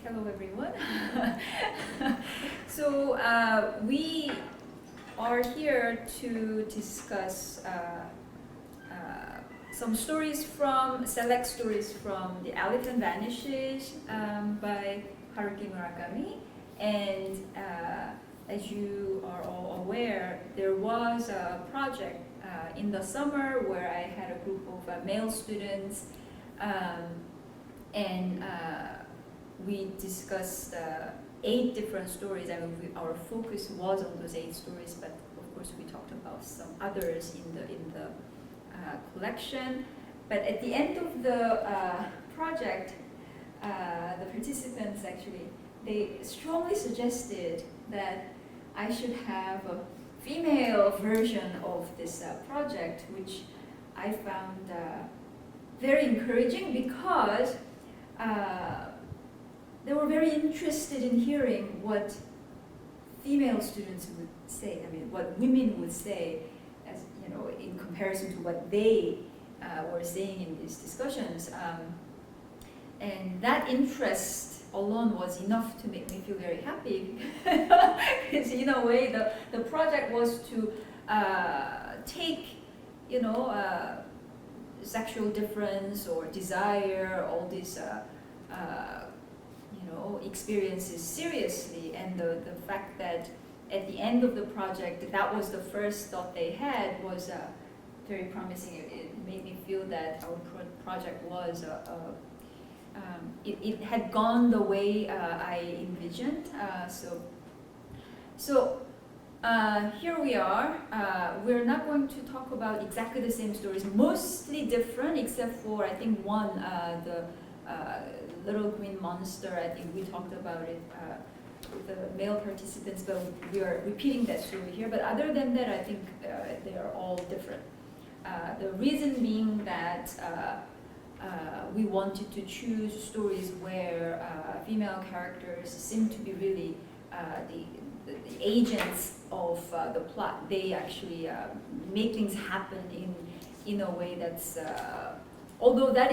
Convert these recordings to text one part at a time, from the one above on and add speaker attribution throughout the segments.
Speaker 1: Hello, everyone. So we are here to discuss some select stories from the Elephant Vanishes by Haruki Murakami. And as you are all aware, there was a project in the summer where I had a group of male students and we discussed 8 different stories. I mean, our focus was on those 8 stories, but of course we talked about some others in the collection. But at the end of the project, the participants actually, they strongly suggested that I should have a female version of this project, which I found very encouraging because they were very interested in hearing what female students would say. I mean, what women would say, as you know, in comparison to what they were saying in these discussions. And that interest alone was enough to make me feel very happy, because in a way the project was to take, you know, sexual difference or desire, all these you know, experiences seriously. And the fact that at the end of the project, that was the first thought they had, was very promising. It made me feel that our project was it had gone the way I envisioned. So here we are. We're not going to talk about exactly the same stories, mostly different, except for I think one, the Little Green Monster. I think we talked about it with the male participants, but we are repeating that story here. But other than that, I think they are all different. The reason being that we wanted to choose stories where female characters seem to be really the agents of the plot. They actually make things happen in a way that's although that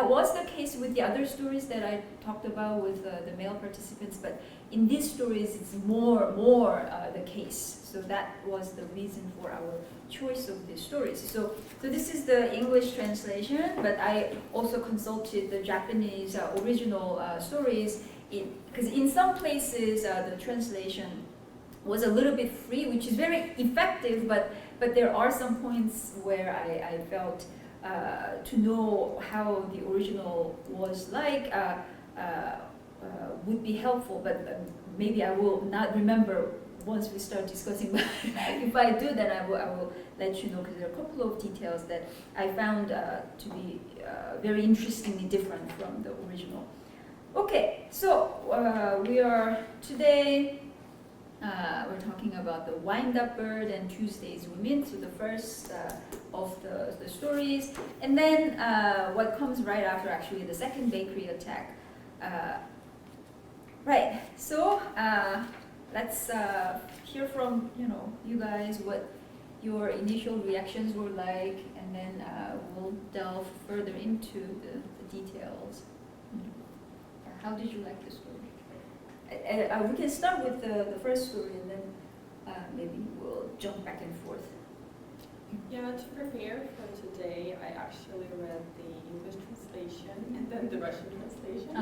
Speaker 1: was the case with the other stories that I talked about with the male participants, but in these stories it's more the case. So that was the reason for our choice of these stories. So this is the English translation, but I also consulted the Japanese original stories, because in some places the translation was a little bit free, which is very effective, but there are some points where I felt to know how the original was like would be helpful, but maybe I will not remember once we start discussing. But if I do, then I will let you know, because there are a couple of details that I found to be very interestingly different from the original. Okay, so we are today. We're talking about the Wind-Up Bird and Tuesday's Women, so the first of the stories. And then what comes right after, actually, the second bakery attack. Right, so let's hear from you guys what your initial reactions were like, and then we'll delve further into the details. How did you like the story? We can start with the first story, and then maybe we'll jump back and forth.
Speaker 2: Yeah, to prepare for today, I actually read the English translation and then the Russian translation,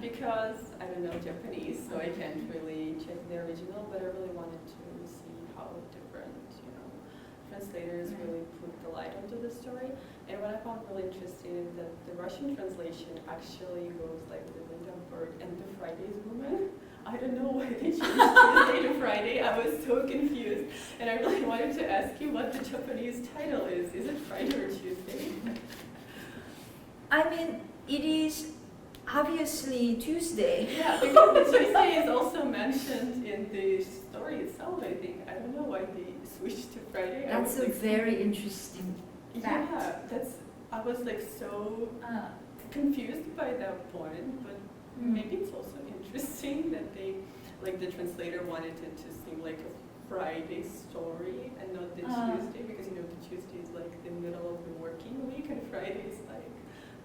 Speaker 2: because I don't know Japanese, so I can't really check the original, but I really wanted to see how different, translators really put the light onto the story. And what I found really interesting is that the Russian translation actually goes like the Wind-Up Bird and the Friday's Woman. I don't know why they changed Tuesday to Friday. I was so confused, and I really wanted to ask you what the Japanese title is. Is it Friday or Tuesday?
Speaker 1: I mean, it is obviously Tuesday.
Speaker 2: Yeah, because the Tuesday is also mentioned in the story itself, I think. I don't know why they switched to Friday.
Speaker 1: That's a very interesting fact.
Speaker 2: Yeah, I was like so confused by that point, but maybe it's also interesting that they, like the translator wanted it to seem like a Friday story and not the Tuesday, because the Tuesday is like the middle of the working week and Friday is like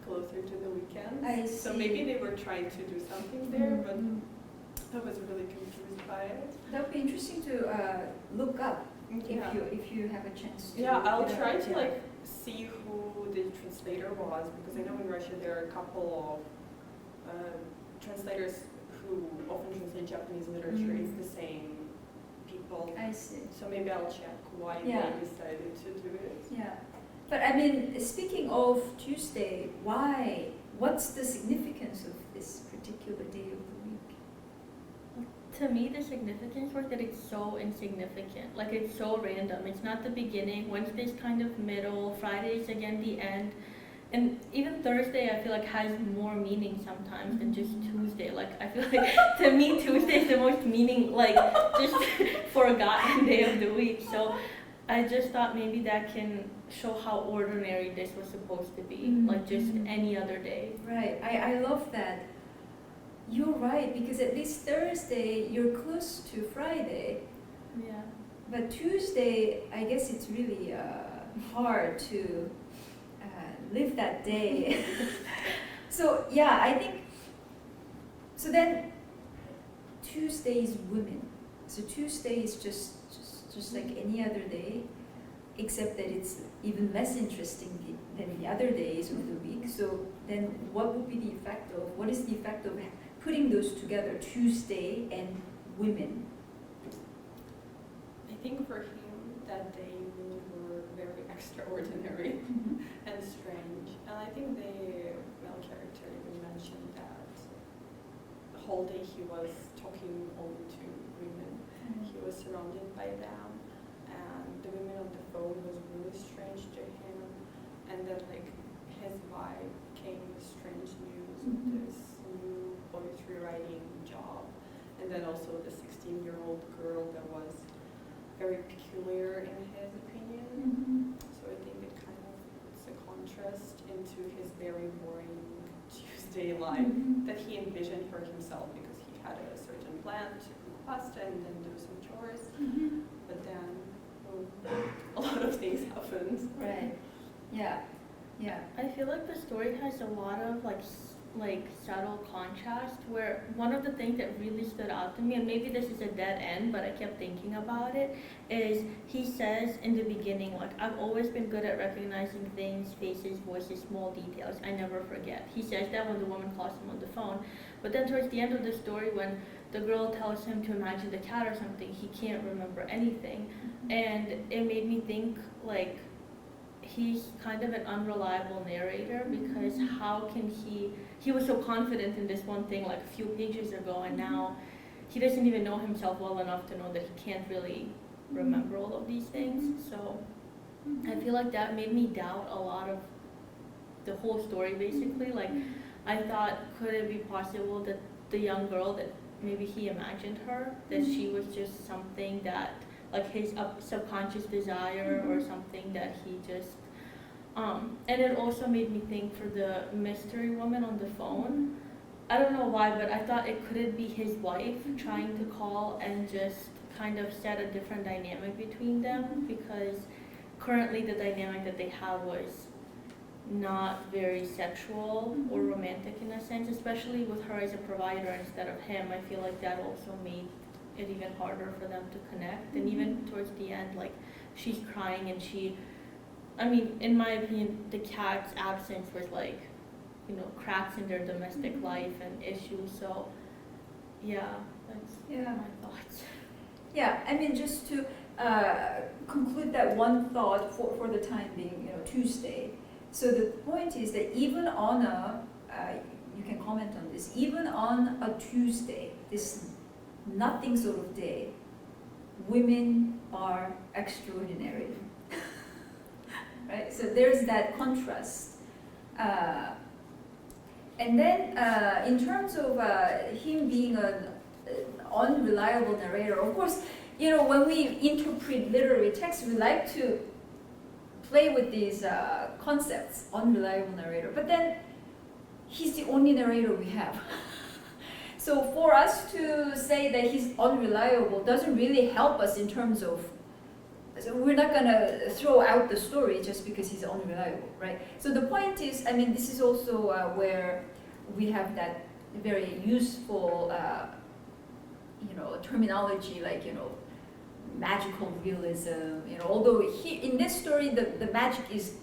Speaker 2: closer to the weekend.
Speaker 1: I see.
Speaker 2: So maybe they were trying to do something there, but I was really confused by it.
Speaker 1: That would be interesting to look up
Speaker 2: Yeah.
Speaker 1: if you have a chance to.
Speaker 2: Yeah, I'll try to like see who the translator was, because I know in Russia there are a couple of translators who often translate Japanese literature. It's the same people.
Speaker 1: I see.
Speaker 2: So maybe I'll check why they decided to do it.
Speaker 1: Yeah. But I mean, speaking of Tuesday, why? What's the significance of this particular day of the week?
Speaker 3: To me, the significance was that it's so insignificant. Like, it's so random. It's not the beginning. Wednesday's kind of middle. Friday's again the end. And even Thursday, I feel like has more meaning sometimes than just Tuesday. Like, I feel like to me, Tuesday is the most meaning, like, just forgotten day of the week. So I just thought maybe that can show how ordinary this was supposed to be, like just any other day.
Speaker 1: Right. I love that. You're right, because at least Thursday you're close to Friday.
Speaker 3: Yeah.
Speaker 1: But Tuesday, I guess it's really hard to live that day. So yeah, I think. So then, Tuesday is women. So Tuesday is just like any other day, except that it's even less interesting than the other days of the week. So then what would be the effect of, what is the effect of putting those together, Tuesday and women?
Speaker 2: I think for him that day women were very extraordinary and strange. And I think the male character even mentioned that the whole day he was talking only to women. He was surrounded by them, and the women on the phone was really strange to him. And then like his wife came with strange news of this new poetry writing job, and then also the 16-year-old girl that was very peculiar in his opinion. So I think it kind of puts a contrast into his very boring Tuesday life that he envisioned for himself, because he had a certain plan to pasta and then do some chores, but then a lot of things happened.
Speaker 1: Right. Yeah. Yeah.
Speaker 3: I feel like the story has a lot of like subtle contrast, where one of the things that really stood out to me, and maybe this is a dead end, but I kept thinking about it, is he says in the beginning, like, I've always been good at recognizing things, faces, voices, small details. I never forget. He says that when the woman calls him on the phone. But then towards the end of the story, when the girl tells him to imagine the cat or something, he can't remember anything. And it made me think, like, he's kind of an unreliable narrator, because how can he was so confident in this one thing like a few pages ago, and now he doesn't even know himself well enough to know that he can't really remember all of these things. So I feel like that made me doubt a lot of the whole story, basically. Like, I thought, could it be possible that the young girl, that maybe he imagined her, that she was just something that, like, his subconscious desire or something that he just, and it also made me think for the mystery woman on the phone. I don't know why, but I thought it couldn't be his wife trying to call and just kind of set a different dynamic between them, because currently the dynamic that they have was not very sexual or romantic in a sense, especially with her as a provider instead of him. I feel like that also made it even harder for them to connect. And even towards the end, like, she's crying and I mean, in my opinion, the cat's absence was like, you know, cracks in their domestic life and issues. So yeah, that's my thoughts.
Speaker 1: Yeah, I mean, just to conclude that one thought for the time being, you know, Tuesday. So the point is that even on you can comment on this, even on a Tuesday, this nothing sort of day, women are extraordinary. Right? So there's that contrast. And then in terms of him being an unreliable narrator, of course, you know, when we interpret literary texts, we like to play with these concepts, unreliable narrator. But then he's the only narrator we have. So for us to say that he's unreliable doesn't really help us in terms of so we're not gonna throw out the story just because he's unreliable, right? So the point is, I mean, this is also where we have that very useful, terminology like, magical realism. Although in this story, the magic is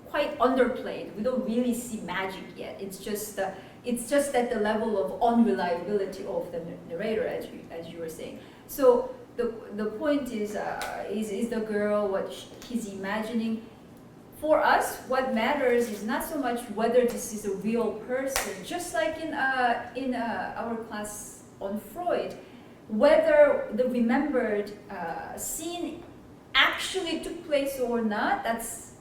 Speaker 1: quite underplayed. We don't really see magic yet. It's just at the level of unreliability of the narrator, as you were saying. So the point is the girl what he's imagining. For us, what matters is not so much whether this is a real person, just like in our class on Freud, whether the remembered scene actually took place or not. That's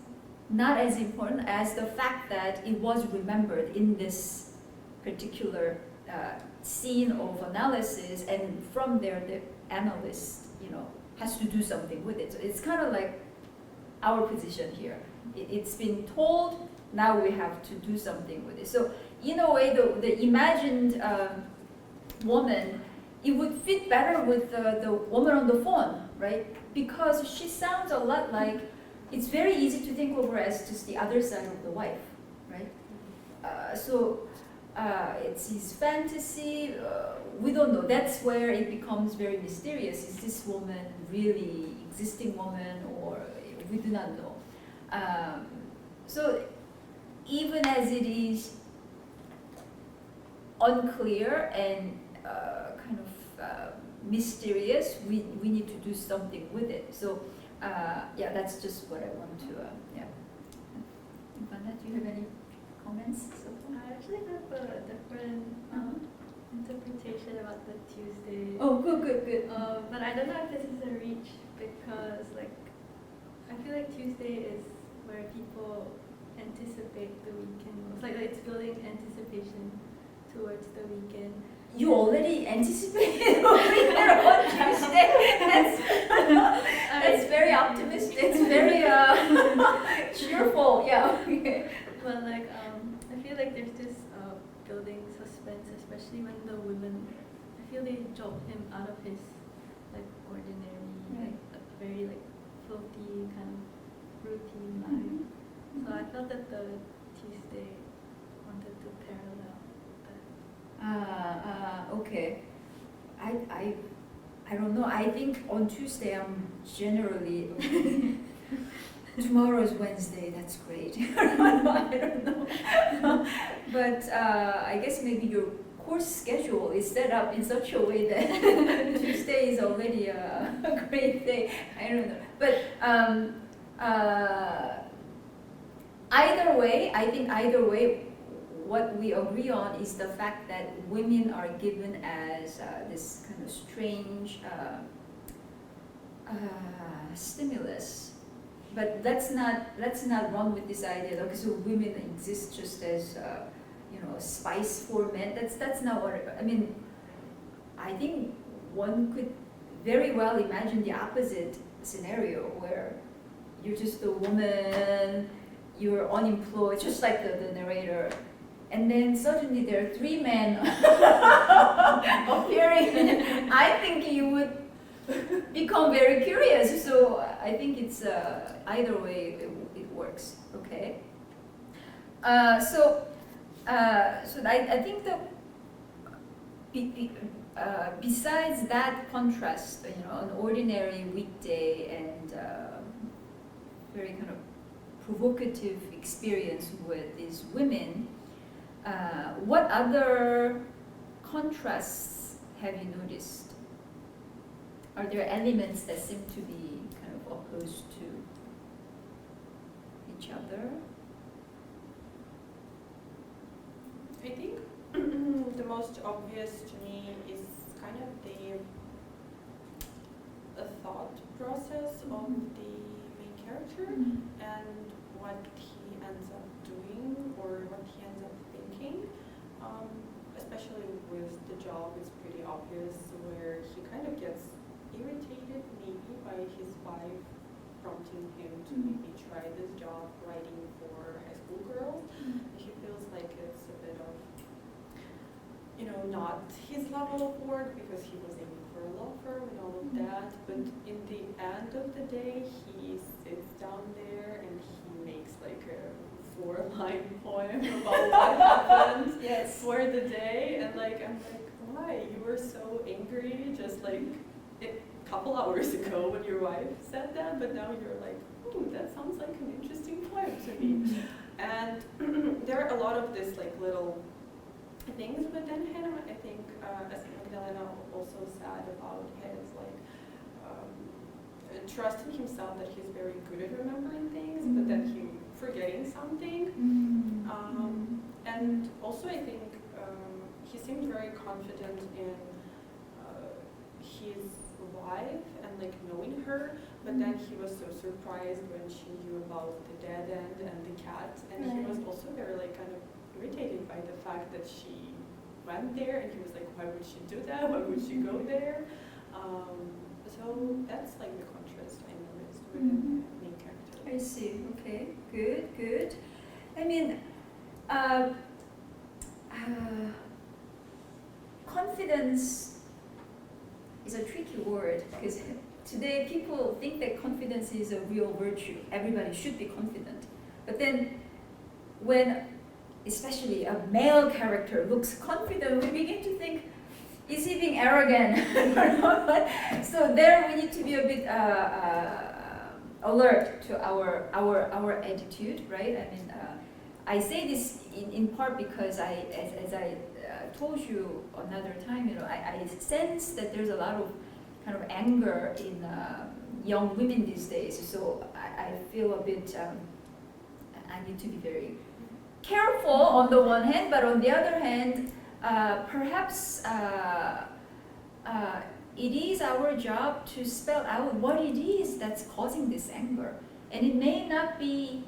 Speaker 1: not as important as the fact that it was remembered in this particular scene of analysis, and from there the analyst, has to do something with it. So it's kind of like our position here. It's been told, now we have to do something with it. So in a way, the imagined woman, it would fit better with the woman on the phone, right? Because she sounds a lot like, it's very easy to think of her as just the other side of the wife, right? It's his fantasy. We don't know. That's where it becomes very mysterious. Is this woman really existing woman, or we do not know. So even as it is unclear and kind of mysterious, we need to do something with it. So that's just what I want to Ivana, do you have any comments?
Speaker 4: I actually have a different interpretation about the Tuesday.
Speaker 1: Oh, good.
Speaker 4: But I don't know if this is a reach, because I feel like Tuesday is where people anticipate the weekend. It's like it's building anticipation towards the weekend.
Speaker 1: You already anticipated over there on Tuesday. That's very optimistic. It's very cheerful. Yeah.
Speaker 4: But I feel like there's this building suspense, especially when the women. I feel they jolt him out of his ordinary, very floaty kind of routine life. So I felt that the Tuesday wanted to parallel that.
Speaker 1: Okay. I don't know. I think on Tuesday I'm generally tomorrow is Wednesday. That's great. I don't know. But I guess maybe your course schedule is set up in such a way that Tuesday is already a great day. I don't know. But either way, what we agree on is the fact that women are given as this kind of strange stimulus. But let's not run with this idea. Okay, so women exist just as spice for men. That's not what I mean. I think one could very well imagine the opposite scenario where you're just a woman, you're unemployed, just like the narrator, and then suddenly there are three men appearing. I think you would become very curious. So I think it's either way it works. Okay. So I think that besides that contrast, an ordinary weekday and very kind of provocative experience with these women, what other contrasts have you noticed? Are there elements that seem to be kind of opposed to each other?
Speaker 2: I think the most obvious to me is kind of the thought process of the main character and what he ends up doing or what he ends up thinking. Especially with the job, it's pretty obvious where he kind of gets irritated maybe by his wife prompting him to maybe try this job writing for high school girls. He feels like it's a bit of not his level of work because he was aiming for a law firm and all of that. But in the end of the day, he sits down there and he makes like a 4-line poem about what happened
Speaker 1: Yes.
Speaker 2: for the day. And like, I'm like, why? You were so angry just like a couple hours ago when your wife said that, but now you're like, ooh, that sounds like an interesting poem to me. And there are a lot of this like little things within him. I think, as Magdalena also said about his like trust in himself, that he's very good at remembering things, but that he's forgetting something. And also, I think he seemed very confident in his wife and like knowing her, but then he was so surprised when she knew about the dead end and the cat, and he was also very like kind of irritated by the fact that she went there, and he was like, why would she do that? Why would she go there? So that's like the contrast I noticed with the main character.
Speaker 1: I see. Okay. Good. I mean, confidence is a tricky word because today people think that confidence is a real virtue. Everybody should be confident. But then when especially a male character looks confident, we begin to think, is he being arrogant? So there we need to be a bit alert to our attitude, right? I mean, I say this in part because as I told you another time, I sense that there's a lot of kind of anger in young women these days. So I feel a bit, I need to be very careful on the one hand, but on the other hand, perhaps it is our job to spell out what it is that's causing this anger. And it may not be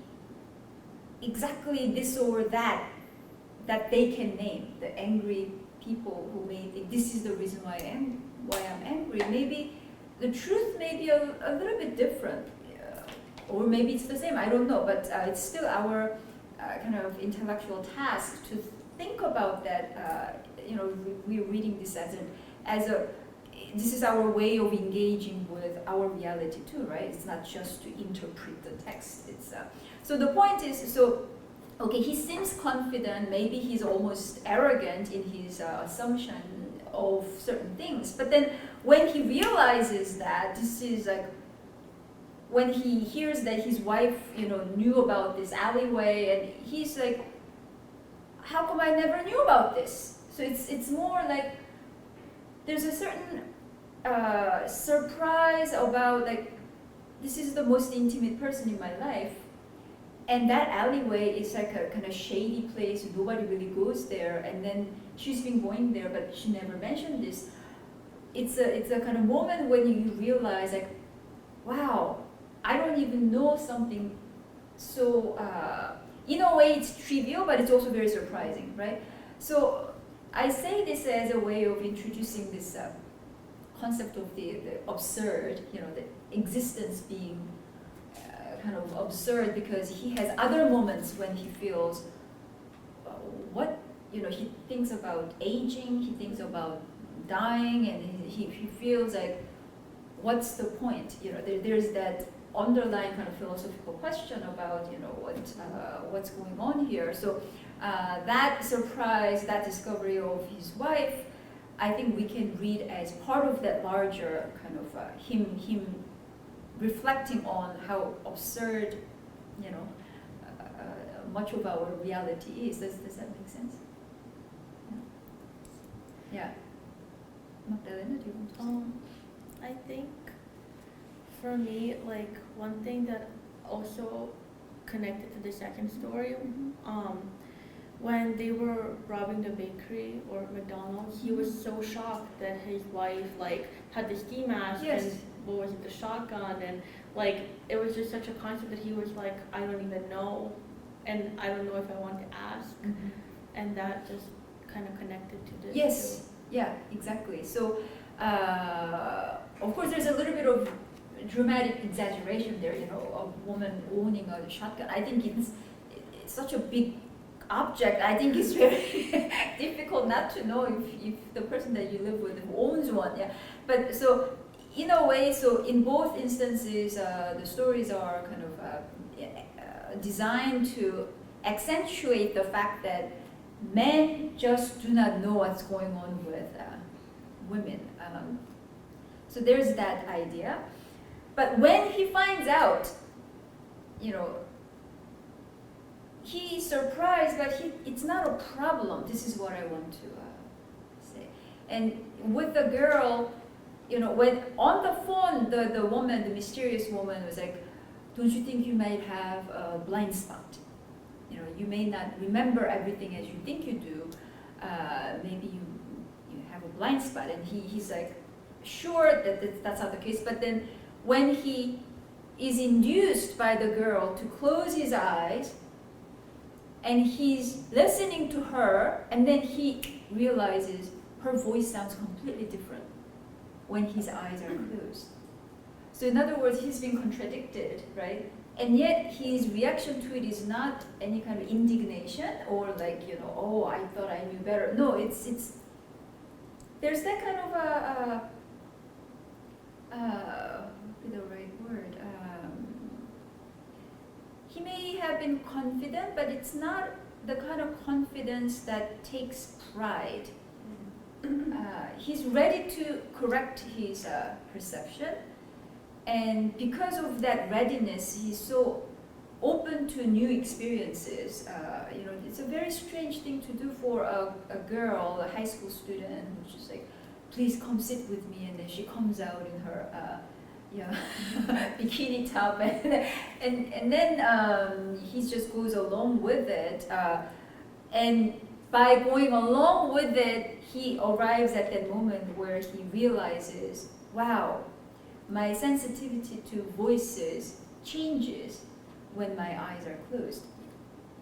Speaker 1: exactly this or that they can name, the angry people who may think this is the reason why I'm angry. Maybe the truth may be a little bit different, or maybe it's the same, I don't know, but it's still our kind of intellectual task to think about that. We're reading this this is our way of engaging with our reality too, right? It's not just to interpret the text. So the point is, okay, he seems confident, maybe he's almost arrogant in his assumption of certain things, but then when he realizes that this is like, when he hears that his wife, knew about this alleyway, and he's like, how come I never knew about this? So it's more like there's a certain surprise about like, this is the most intimate person in my life, and that alleyway is like a kind of shady place, nobody really goes there, and then she's been going there, but she never mentioned this. It's a kind of moment when you realize like, wow, I don't even know something so, in a way it's trivial, but it's also very surprising, right? So I say this as a way of introducing this concept of the absurd, the existence being kind of absurd, because he has other moments when he feels he thinks about aging, he thinks about dying, and he feels like, what's the point? There's that underlying kind of philosophical question about what's going on here. So that surprise, that discovery of his wife, I think we can read as part of that larger kind of him reflecting on how absurd much of our reality is. Does that make sense? Yeah. Magdalena, do you want to say?
Speaker 3: I think for me, like one thing that also connected to the second story, when they were robbing the bakery or McDonald's, he was so shocked that his wife like had the ski mask and what was it, the shotgun, and like it was just such a concept that he was like, I don't even know, and I don't know if I want to ask, and that just kind of connected to this.
Speaker 1: Yes,
Speaker 3: too.
Speaker 1: yeah, exactly. So of course there's a little bit of dramatic exaggeration there, a woman owning a shotgun. I think it's such a big object, I think it's very difficult not to know if the person that you live with owns one. Yeah, but so in a way, so in both instances, the stories are kind of designed to accentuate the fact that men just do not know what's going on with women. So there's that idea. But when he finds out, he's surprised, but it's not a problem. This is what I want to say. And with the girl, when on the phone, the woman, the mysterious woman was like, don't you think you might have a blind spot? You may not remember everything as you think you do. Maybe you have a blind spot. And he's like, sure that's not the case. But then when he is induced by the girl to close his eyes, and he's listening to her, and then he realizes her voice sounds completely different when his eyes are closed. So in other words, he's being contradicted, right? And yet his reaction to it is not any kind of indignation or like, oh, I thought I knew better. No, it's there's that kind of what would be the right word? He may have been confident, but it's not the kind of confidence that takes pride. He's ready to correct his perception, and because of that readiness, he's so open to new experiences. It's a very strange thing to do for a girl, a high school student, who's just like, please come sit with me, and then she comes out in her bikini top, and then he just goes along with it, and by going along with it, he arrives at that moment where he realizes, wow, my sensitivity to voices changes when my eyes are closed.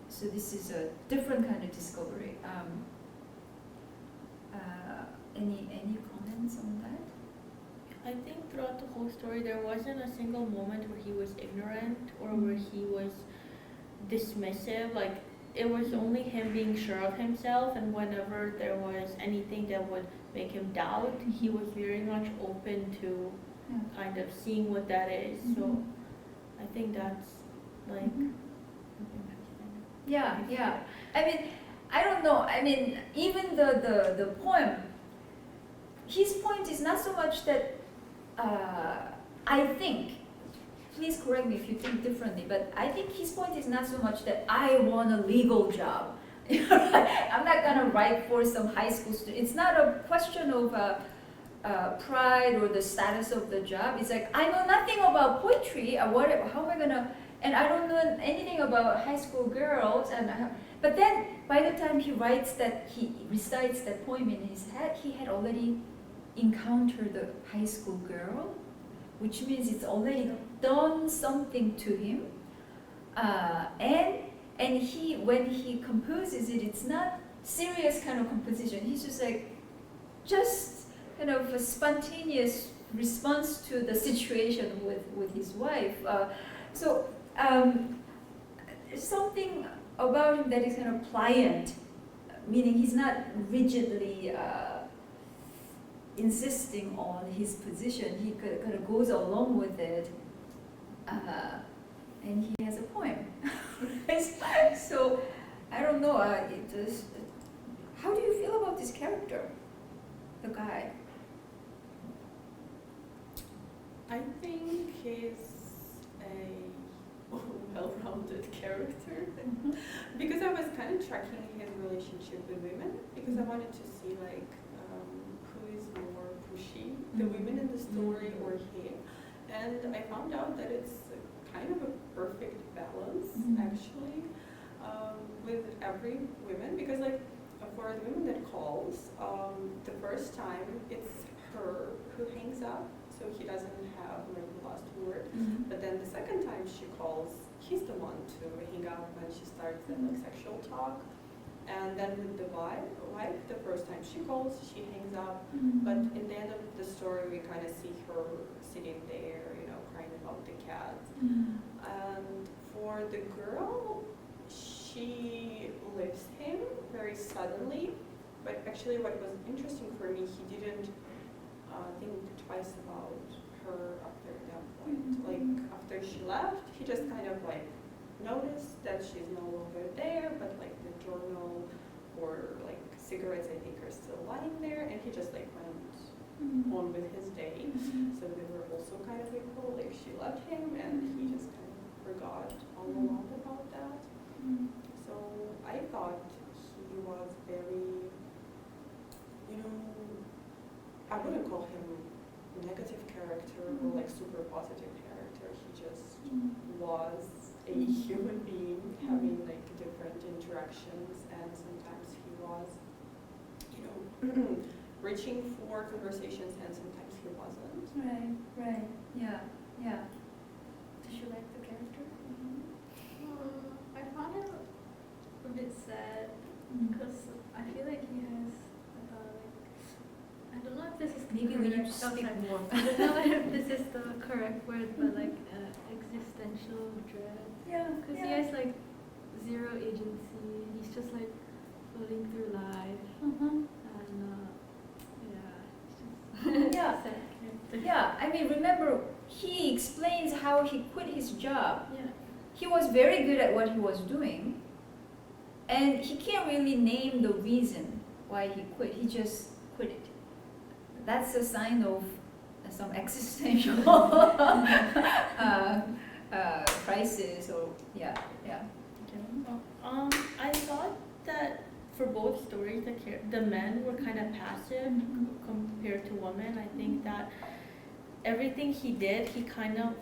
Speaker 1: So this is a different kind of discovery. Any comments on that?
Speaker 3: I think throughout the whole story, there wasn't a single moment where he was ignorant or where he was dismissive. Like, it was only him being sure of himself, and whenever there was anything that would make him doubt, he was very much open to kind of seeing what that is. So I think that's like
Speaker 1: yeah. I mean, I don't know. I mean, even the poem, his point is not so much that I think, please correct me if you think differently, but I think his point is not so much that I want a legal job. I'm not gonna write for some high school student. It's not a question of pride or the status of the job. It's like, I know nothing about poetry. How am I gonna? And I don't know anything about high school girls. But then, by the time he recites that poem in his head, he had already encountered the high school girl, which means it's already done something to him. And when he composes it, it's not serious kind of composition. He's just like, kind of a spontaneous response to the situation with his wife. So something about him that is kind of pliant, meaning he's not rigidly insisting on his position. He kind of goes along with it, and he has a poem. So I don't know. How do you feel about this character, the guy?
Speaker 2: I think he's a well-rounded character because I was kind of tracking his relationship with women because I wanted to see like who is more pushy, the women in the story or him, and I found out that it's kind of a perfect balance actually with every woman because like for the women that calls, the first time it's her who hangs up. So he doesn't have like the last word. But then the second time she calls, he's the one to hang up when she starts the like sexual talk. And then with the wife, the first time she calls, she hangs up. But in the end of the story, we kind of see her sitting there, crying about the cat. And for the girl, she she leaves him very suddenly, but actually what was interesting for me, he didn't think twice about her after that point. Like after she left, he just kind of like noticed that she's no longer there, but like the journal or like cigarettes I think are still lying there, and he just like went on with his day. So they were also kind of equal, like she left him and he just kind of forgot all along about that. So I thought he was very, you know, I wouldn't call him negative character or like super positive character. He just was a human being having like different interactions, and sometimes he was, you know, reaching for conversations and sometimes he wasn't.
Speaker 1: Right, yeah. Did you like the character?
Speaker 4: I found him a bit sad because I feel like he has I don't know if this is
Speaker 1: Maybe we need to speak more.
Speaker 4: I don't know if this is the correct word, but like existential dread.
Speaker 1: Yeah,
Speaker 4: Because he has like zero agency. He's just like floating through life, and it's just
Speaker 1: Yeah.
Speaker 4: sad character.
Speaker 1: Yeah, I mean, remember, he explains how he quit his job.
Speaker 4: Yeah.
Speaker 1: He was very good at what he was doing, and he can't really name the reason why he quit. He just quit it. That's a sign of some existential crisis, or yeah.
Speaker 3: I thought that for both stories, the men were kind of passive compared to women. I think that everything he did, he kind of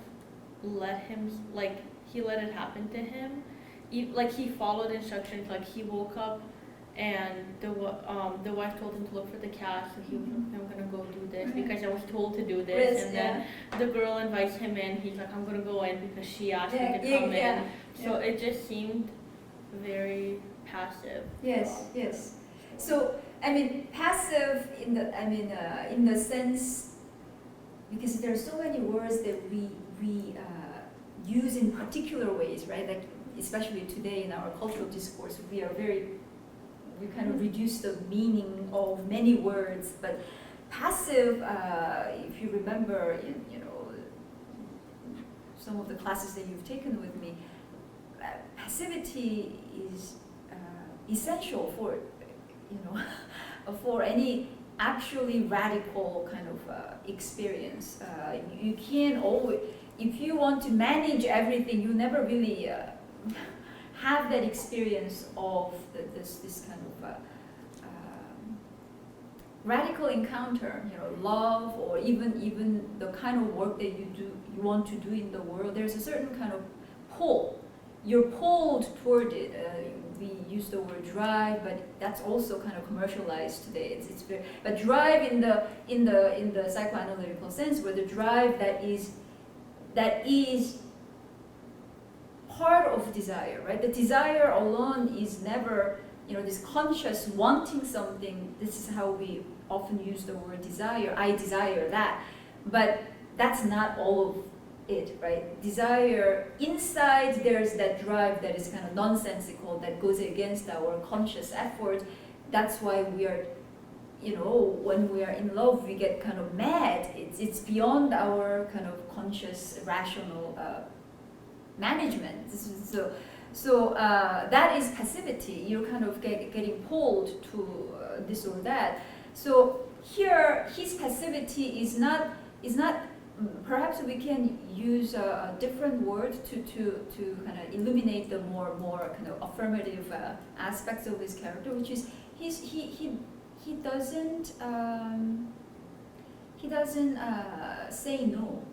Speaker 3: let it happen to him. He followed instructions. Like he woke up, and the wife told him to look for the cat, so he was like, I'm gonna go do this because I was told to do this. And then the girl invites him in. He's like, I'm gonna go in because she asked me to come in. So it just seemed very passive.
Speaker 1: Yes. So I mean, passive in the sense, because there are so many words that we use in particular ways, right? Like especially today in our cultural discourse, we kind of reduce the meaning of many words. But passive, if you remember, in some of the classes that you've taken with me, passivity is essential for for any actually radical kind of experience. You can't always, if you want to manage everything, you never really have that experience of this kind of radical encounter, love, or even the kind of work that you want to do in the world. There's a certain kind of pull. You're pulled toward it. We use the word drive, but that's also kind of commercialized today. It's very, but drive in the psychoanalytical sense, where the drive that is part of desire, right? The desire alone is never, this conscious wanting something. This is how we often use the word desire. I desire that, but that's not all of it, right? Desire, inside there's that drive that is kind of nonsensical, that goes against our conscious effort. That's why we are, when we are in love, we get kind of mad. It's beyond our kind of conscious, rational management. So that is passivity. You're kind of getting pulled to this or that. So here, his passivity is not. Perhaps we can use a different word to kind of illuminate the more kind of affirmative aspects of this character, which is he doesn't say no.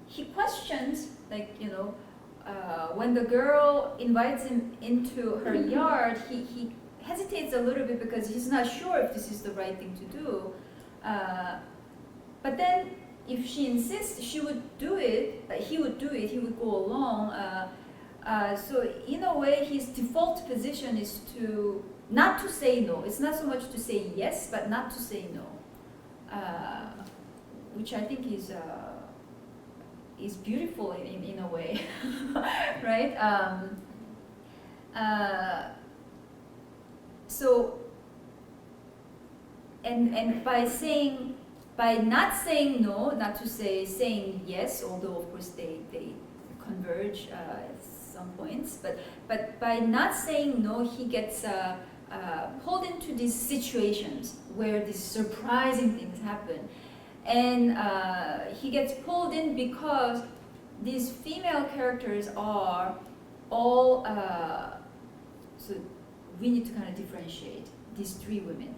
Speaker 1: He questions, when the girl invites him into her yard, he hesitates a little bit because he's not sure if this is the right thing to do. But then, if she insists, she would do it. He would do it. He would go along. So in a way, his default position is not to say no. It's not so much to say yes, but not to say no, which I think is beautiful in a way, right? So, and by not saying no, not to say saying yes, although of course they converge at some points, but by not saying no, he gets pulled into these situations where these surprising things happen, and he gets pulled in because these female characters are all so we need to kind of differentiate these three women.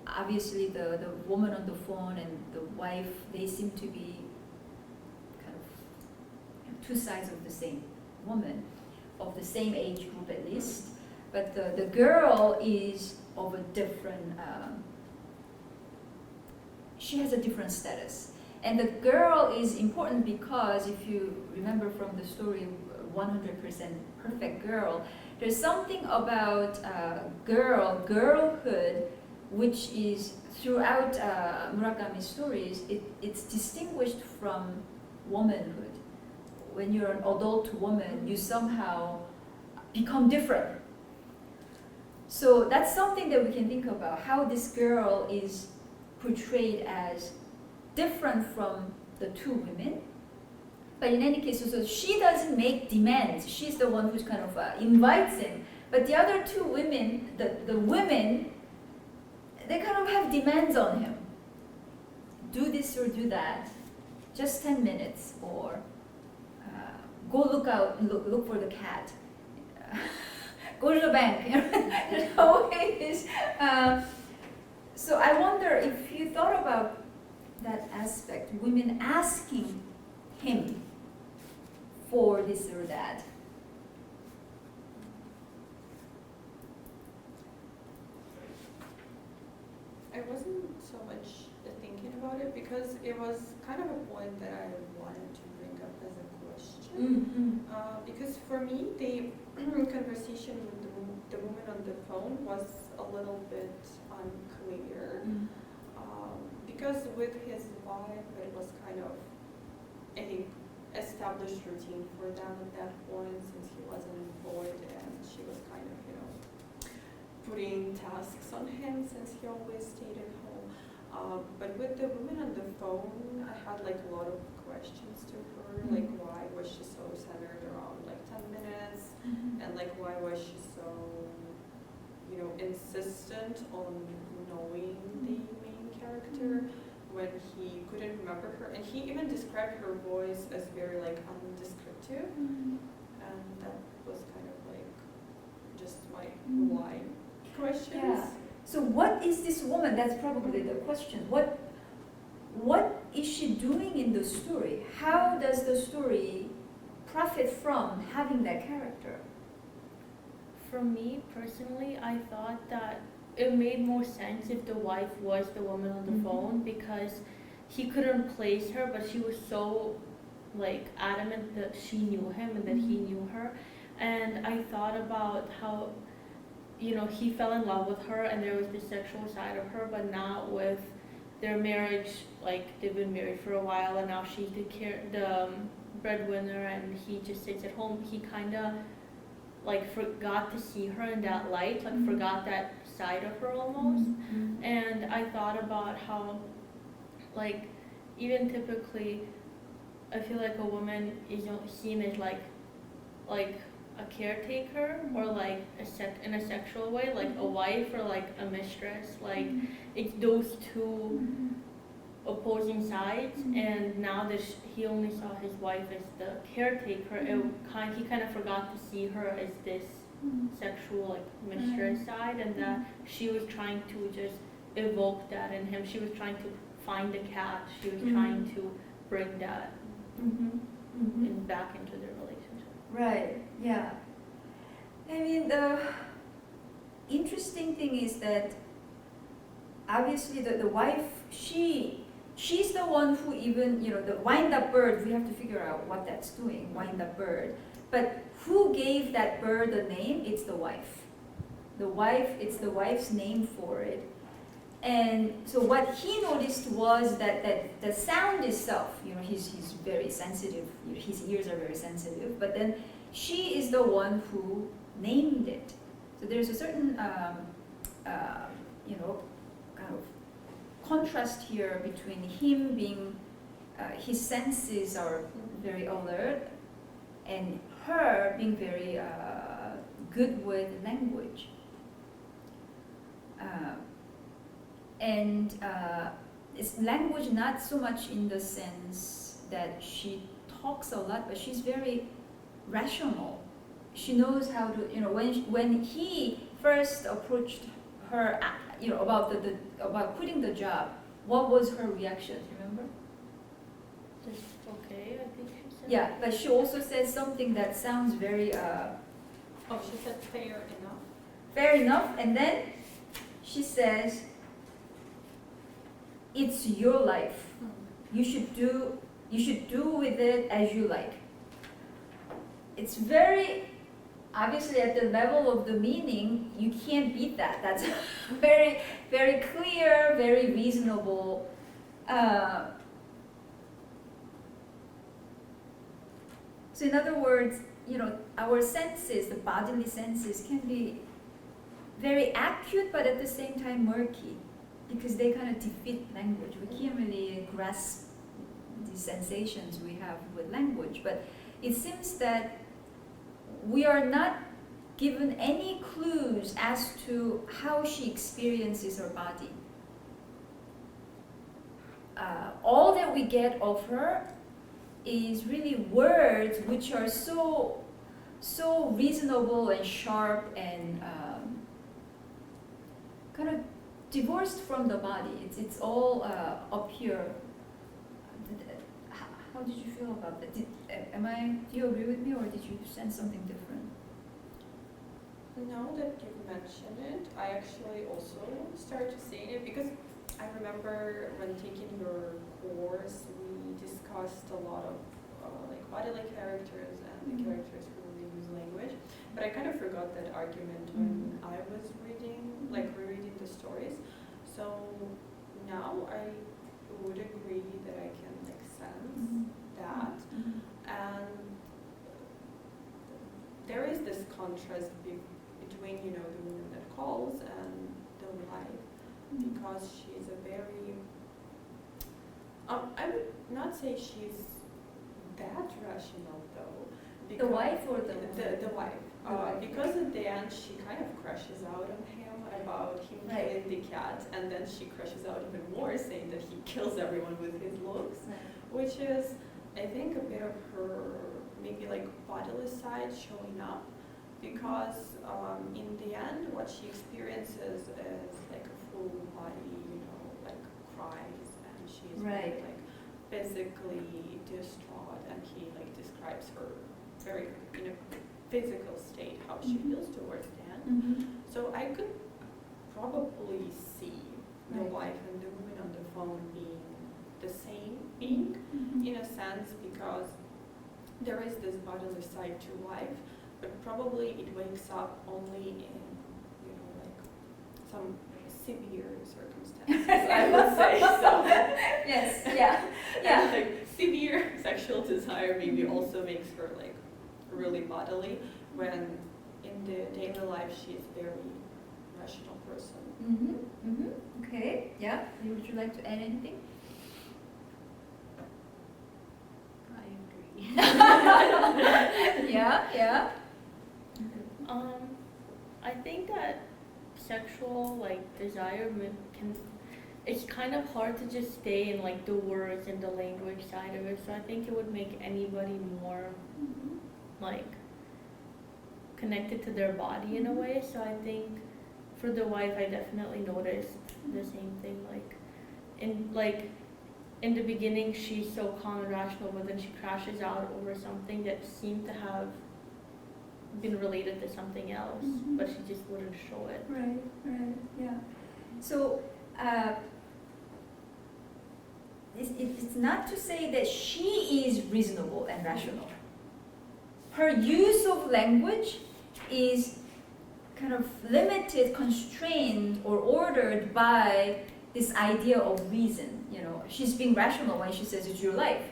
Speaker 1: Obviously the woman on the phone and the wife, they seem to be kind of two sides of the same woman, of the same age group at least, but the girl is of a different, she has a different status. And the girl is important because if you remember from the story 100% Perfect Girl, there's something about girlhood, which is throughout Murakami's stories, it's distinguished from womanhood. When you're an adult woman, you somehow become different. So that's something that we can think about, how this girl is portrayed as different from the two women. But in any case, so she doesn't make demands. She's the one who's kind of invites him. But the other two women, the women, they kind of have demands on him. Do this or do that. Just 10 minutes. Or go look for the cat. Go to the bank. There's always. So I wonder if you thought about that aspect, women asking him for this or that.
Speaker 2: I wasn't so much thinking about it because it was kind of a point that I wanted to bring up as a question. Because for me, the conversation with the woman on the phone was a little bit unclear. Because with his wife, it was kind of, I think, established routine for them at that point since he wasn't employed and she was kind of, putting tasks on him since he always stayed at home. But with the woman on the phone, I had like a lot of questions to her, like why was she so centered around like 10 minutes and like why was she so, insistent on knowing the main character when he couldn't remember her, and he even described her voice as very like undescriptive, and that was kind of like just my why questions.
Speaker 1: Yeah. So what is this woman? That's probably the question. What is she doing in the story? How does the story profit from having that character?
Speaker 3: For me personally, I thought that it made more sense if the wife was the woman on the phone, because he couldn't place her, but she was so like adamant that she knew him and that he knew her. And I thought about how he fell in love with her and there was the sexual side of her, but now with their marriage, like they've been married for a while and now she's the breadwinner and he just sits at home. He kind of like forgot to see her in that light, like forgot that side of her almost. And I thought about how, like, even typically, I feel like a woman is seen as like a caretaker or like in a sexual way, like a wife or like a mistress. Like it's those two opposing sides, and now that he only saw his wife as the caretaker, he kind of forgot to see her as this sexual like mistress side, and that she was trying to just evoke that in him. She was trying to find the cat. She was trying to bring that back into their relationship.
Speaker 1: Right. Yeah. I mean, the interesting thing is that obviously the wife, she's the one who even, the wind-up bird, we have to figure out what that's doing, wind-up bird. But who gave that bird a name? It's the wife. It's the wife's name for it. And so what he noticed was that the sound itself, he's very sensitive, his ears are very sensitive, but then she is the one who named it. So there's a certain, kind of contrast here between him being, his senses are very alert, and her being very good with language. It's language not so much in the sense that she talks a lot, but she's very rational. She knows how to, when he first approached her, about quitting the job, what was her reaction? Remember?
Speaker 3: Just okay, I think she said.
Speaker 1: Yeah, but she also said something that sounds very
Speaker 2: She said fair enough.
Speaker 1: fair enough, and then she says, "It's your life. You should do with it as you like." It's very obviously at the level of the meaning, you can't beat that. That's very, very clear, very reasonable. So in other words, our senses, the bodily senses, can be very accurate, but at the same time murky, because they kind of defeat language. We can't really grasp the sensations we have with language, but it seems that we are not given any clues as to how she experiences her body. All that we get of her is really words which are so reasonable and sharp and kind of divorced from the body. It's all up here. How did you feel about that? Do you agree with me, or did you sense something different?
Speaker 2: Now that you've mentioned it, I actually also started seeing it because I remember when taking your course, we discussed a lot of bodily characters and the characters who really use language. But I kind of forgot that argument when I was rereading the stories. So now I would agree that I can sense that, and there is this contrast between the woman that calls and the wife, because she's a very I would not say she's that rational though.
Speaker 1: The wife or
Speaker 2: the wife? Because at the end she kind of crashes out on him about him killing the cat, and then she crashes out even more, saying that he kills everyone with his looks, which is, I think, a bit of her maybe bodily side showing up, because in the end what she experiences is a full body, cries, and she's very physically distraught, and he describes her very in a physical state how she feels towards the end. So I could probably see the wife and the woman on the phone being the same being in a sense, because there is this bodily side to life, but probably it wakes up only in some severe circumstances, I would say. So
Speaker 1: yes, yeah.
Speaker 2: And, severe sexual desire maybe also makes her really bodily, when in the daily life she is very rational person.
Speaker 1: Okay, yeah. Would you like to add anything?
Speaker 4: I agree.
Speaker 1: Yeah.
Speaker 3: I think that sexual desire it's kind of hard to just stay in the words and the language side of it. So I think it would make anybody more connected to their body in a way. So I think for the wife, I definitely noticed the same thing. In the beginning, she's so calm and rational, but then she crashes out over something that seemed to have been related to something else, but she just wouldn't show it.
Speaker 1: Right, yeah. So it's not to say that she is reasonable and rational. Her use of language is kind of limited, constrained, or ordered by this idea of reason. She's being rational when she says it's your life.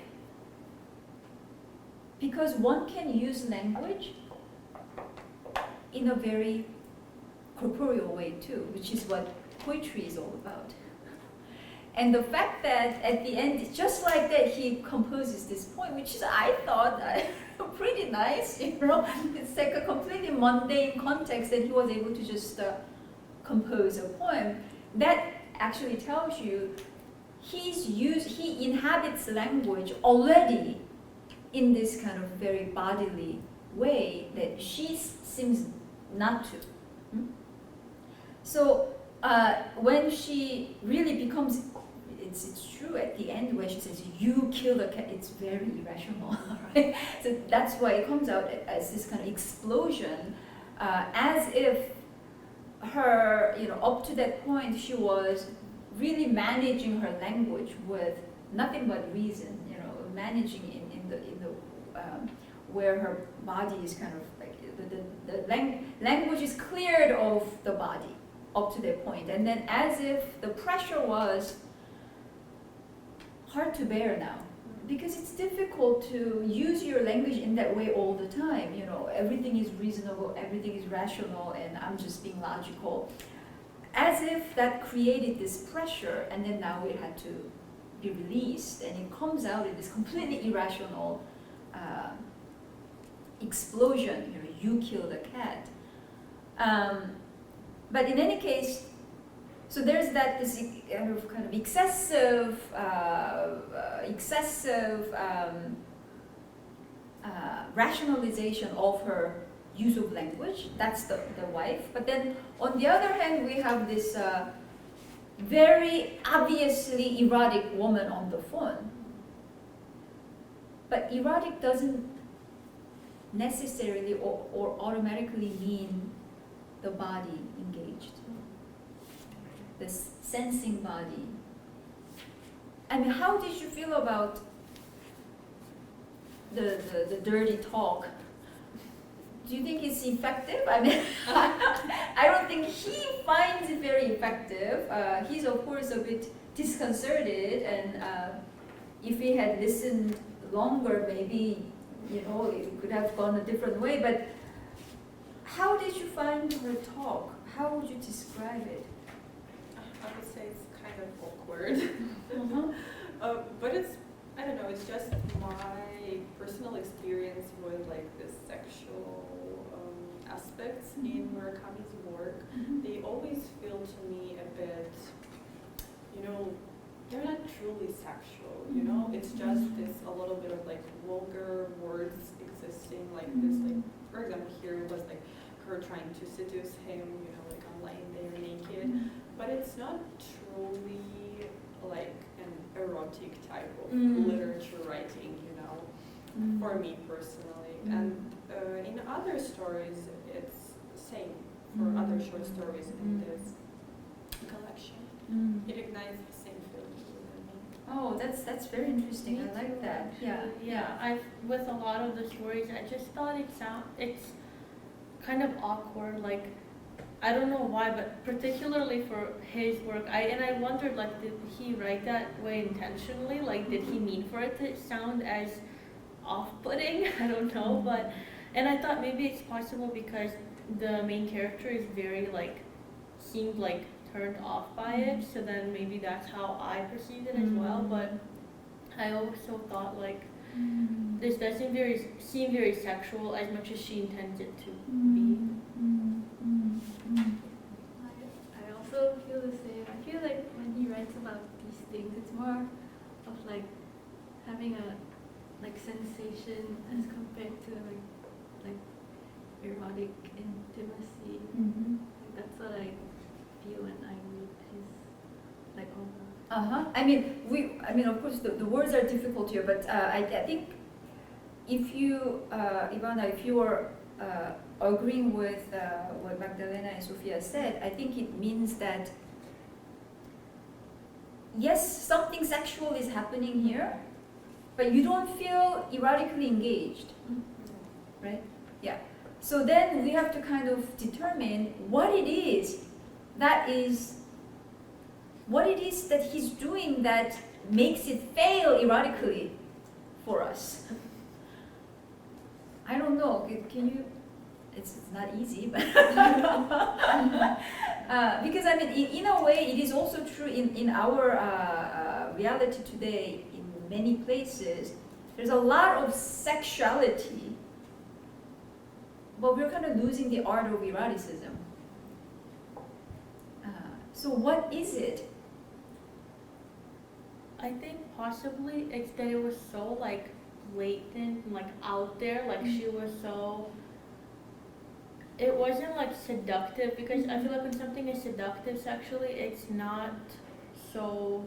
Speaker 1: because one can use language in a very corporeal way too, which is what poetry is all about. And the fact that at the end, just like that, he composes this poem, which is, I thought, pretty nice, you know. It's like a completely mundane context that he was able to just compose a poem. That actually tells you he inhabits language already in this kind of very bodily way that she seems not to. So when she really becomes, it's true at the end where she says, "You killed a cat," it's very irrational, right? So that's why it comes out as this kind of explosion, as if her, you know, up to that point she was really managing her language with nothing but reason, you know, managing in the where her body is kind of like the language is cleared of the body up to that point, and then as if the pressure was hard to bear now, because it's difficult to use your language in that way all the time. You know, everything is reasonable, everything is rational, and I'm just being logical. As if that created this pressure, and then now it had to be released, and it comes out in this completely irrational explosion. You know, you killed a cat. But in any case, so there's that this kind of excessive rationalization of her use of language. That's the wife. But then on the other hand, we have this very obviously erotic woman on the phone. But erotic doesn't necessarily or automatically mean the body engaged. The sensing body. I mean, how did you feel about the dirty talk? Do you think it's effective? I mean, I don't think he finds it very effective. He's of course a bit disconcerted, and if he had listened longer, maybe, you know, it could have gone a different way. But how did you find her talk? How would you describe it?
Speaker 2: I would say it's kind of awkward. But it's, I don't know, it's just my personal experience with like the sexual aspects in Murakami's work. They always feel to me a bit, you know, they're not truly sexual, you know? It's just this a little bit of like vulgar words existing, like this, like, for example, here it was like her trying to seduce him, you know, like I'm lying there naked. But it's not truly like an erotic type of literature writing, you know, for me personally. And in other stories, it's the same for other short stories in this collection. It ignites the same feelings within me.
Speaker 1: Oh, that's very interesting. I like that. Yeah.
Speaker 3: Yeah. With a lot of the stories, I just thought it's kind of awkward. Like, I don't know why, but particularly for his work, I wondered, like, did he write that way intentionally? Like, did he mean for it to sound as off-putting? I don't know, but, and I thought maybe it's possible because the main character is very, like, seemed like turned off by it, so then maybe that's how I perceived it as well. But I also thought, like, this doesn't seem very sexual as much as she intends it to be.
Speaker 4: I also feel the same. I feel like when he writes about these things, it's more of like having a like sensation as compared to like erotic intimacy. Like, that's what I feel when I read his like over.
Speaker 1: I mean, of course, the words are difficult here, but I think if you, Ivana, if you are agreeing with what Magdalena and Sofia said, I think it means that yes, something sexual is happening here, but you don't feel erotically engaged, right? Yeah. So then we have to kind of determine what it is that he's doing that makes it fail erotically for us. I don't know. Can you? It's not easy, but because I mean, in a way, it is also true in our reality today. In many places, there's a lot of sexuality, but we're kind of losing the art of eroticism. So what is it?
Speaker 3: I think possibly it's that it was so like blatant and like out there, like she was so, it wasn't like seductive, because I feel like when something is seductive sexually, it's not so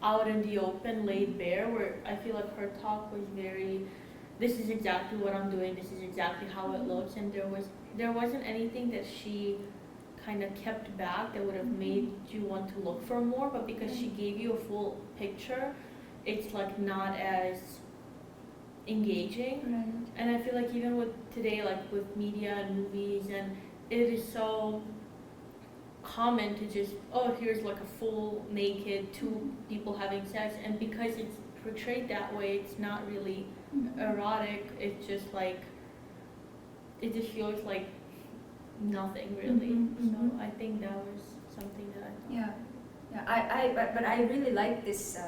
Speaker 3: out in the open, laid bare, where I feel like her talk was very, this is exactly what I'm doing, this is exactly how it looks, and there wasn't anything that she kind of kept back that would have made you want to look for more, but because she gave you a full picture, it's like not as engaging.
Speaker 1: Right.
Speaker 3: And I feel like even with today, like with media and movies, and it is so common to just, oh, here's like a full naked two people having sex, and because it's portrayed that way, it's not really erotic, it's just like, it just feels like nothing really. So I think that was something that I thought.
Speaker 1: Yeah. But I really like this.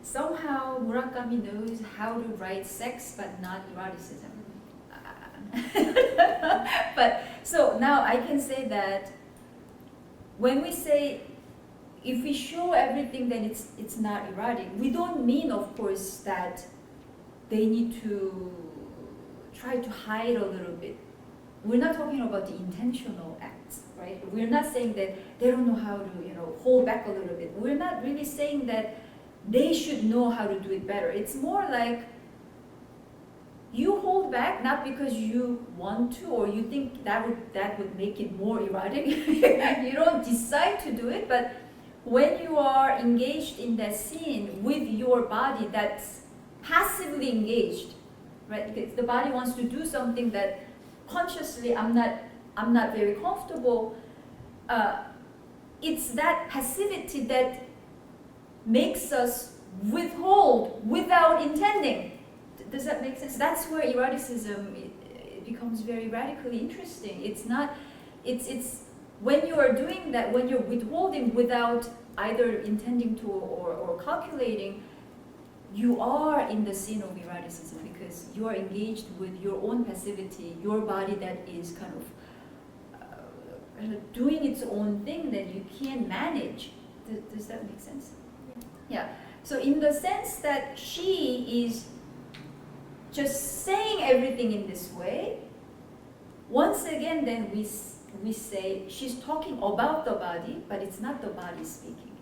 Speaker 1: Somehow Murakami knows how to write sex, but not eroticism. But so now I can say that when we say if we show everything, then it's not erotic. We don't mean, of course, that they need to try to hide a little bit. We're not talking about the intentional acts, right? We're not saying that they don't know how to, hold back a little bit. We're not really saying that they should know how to do it better. It's more like you hold back not because you want to or you think that would make it more erotic. You don't decide to do it, but when you are engaged in that scene with your body that's passively engaged, right? Because the body wants to do something that consciously I'm not very comfortable. It's that passivity that makes us withhold without intending. Does that make sense? That's where eroticism it becomes very radically interesting. It's when you are doing that, when you're withholding without either intending to or calculating, you are in the scene of eroticism because you are engaged with your own passivity, your body that is kind of doing its own thing that you can't manage. Does that make sense? Yeah. So in the sense that she is just saying everything in this way, once again then we say she's talking about the body, but it's not the body speaking.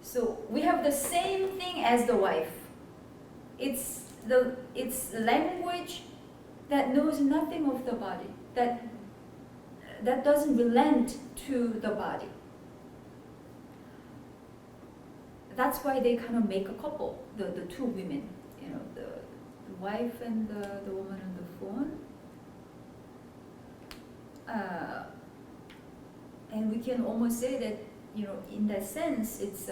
Speaker 1: So we have the same thing as the wife. It's language that knows nothing of the body, that doesn't relent to the body. That's why they kind of make a couple, the two women, the wife and the woman on the phone. And we can almost say that, in that sense, it's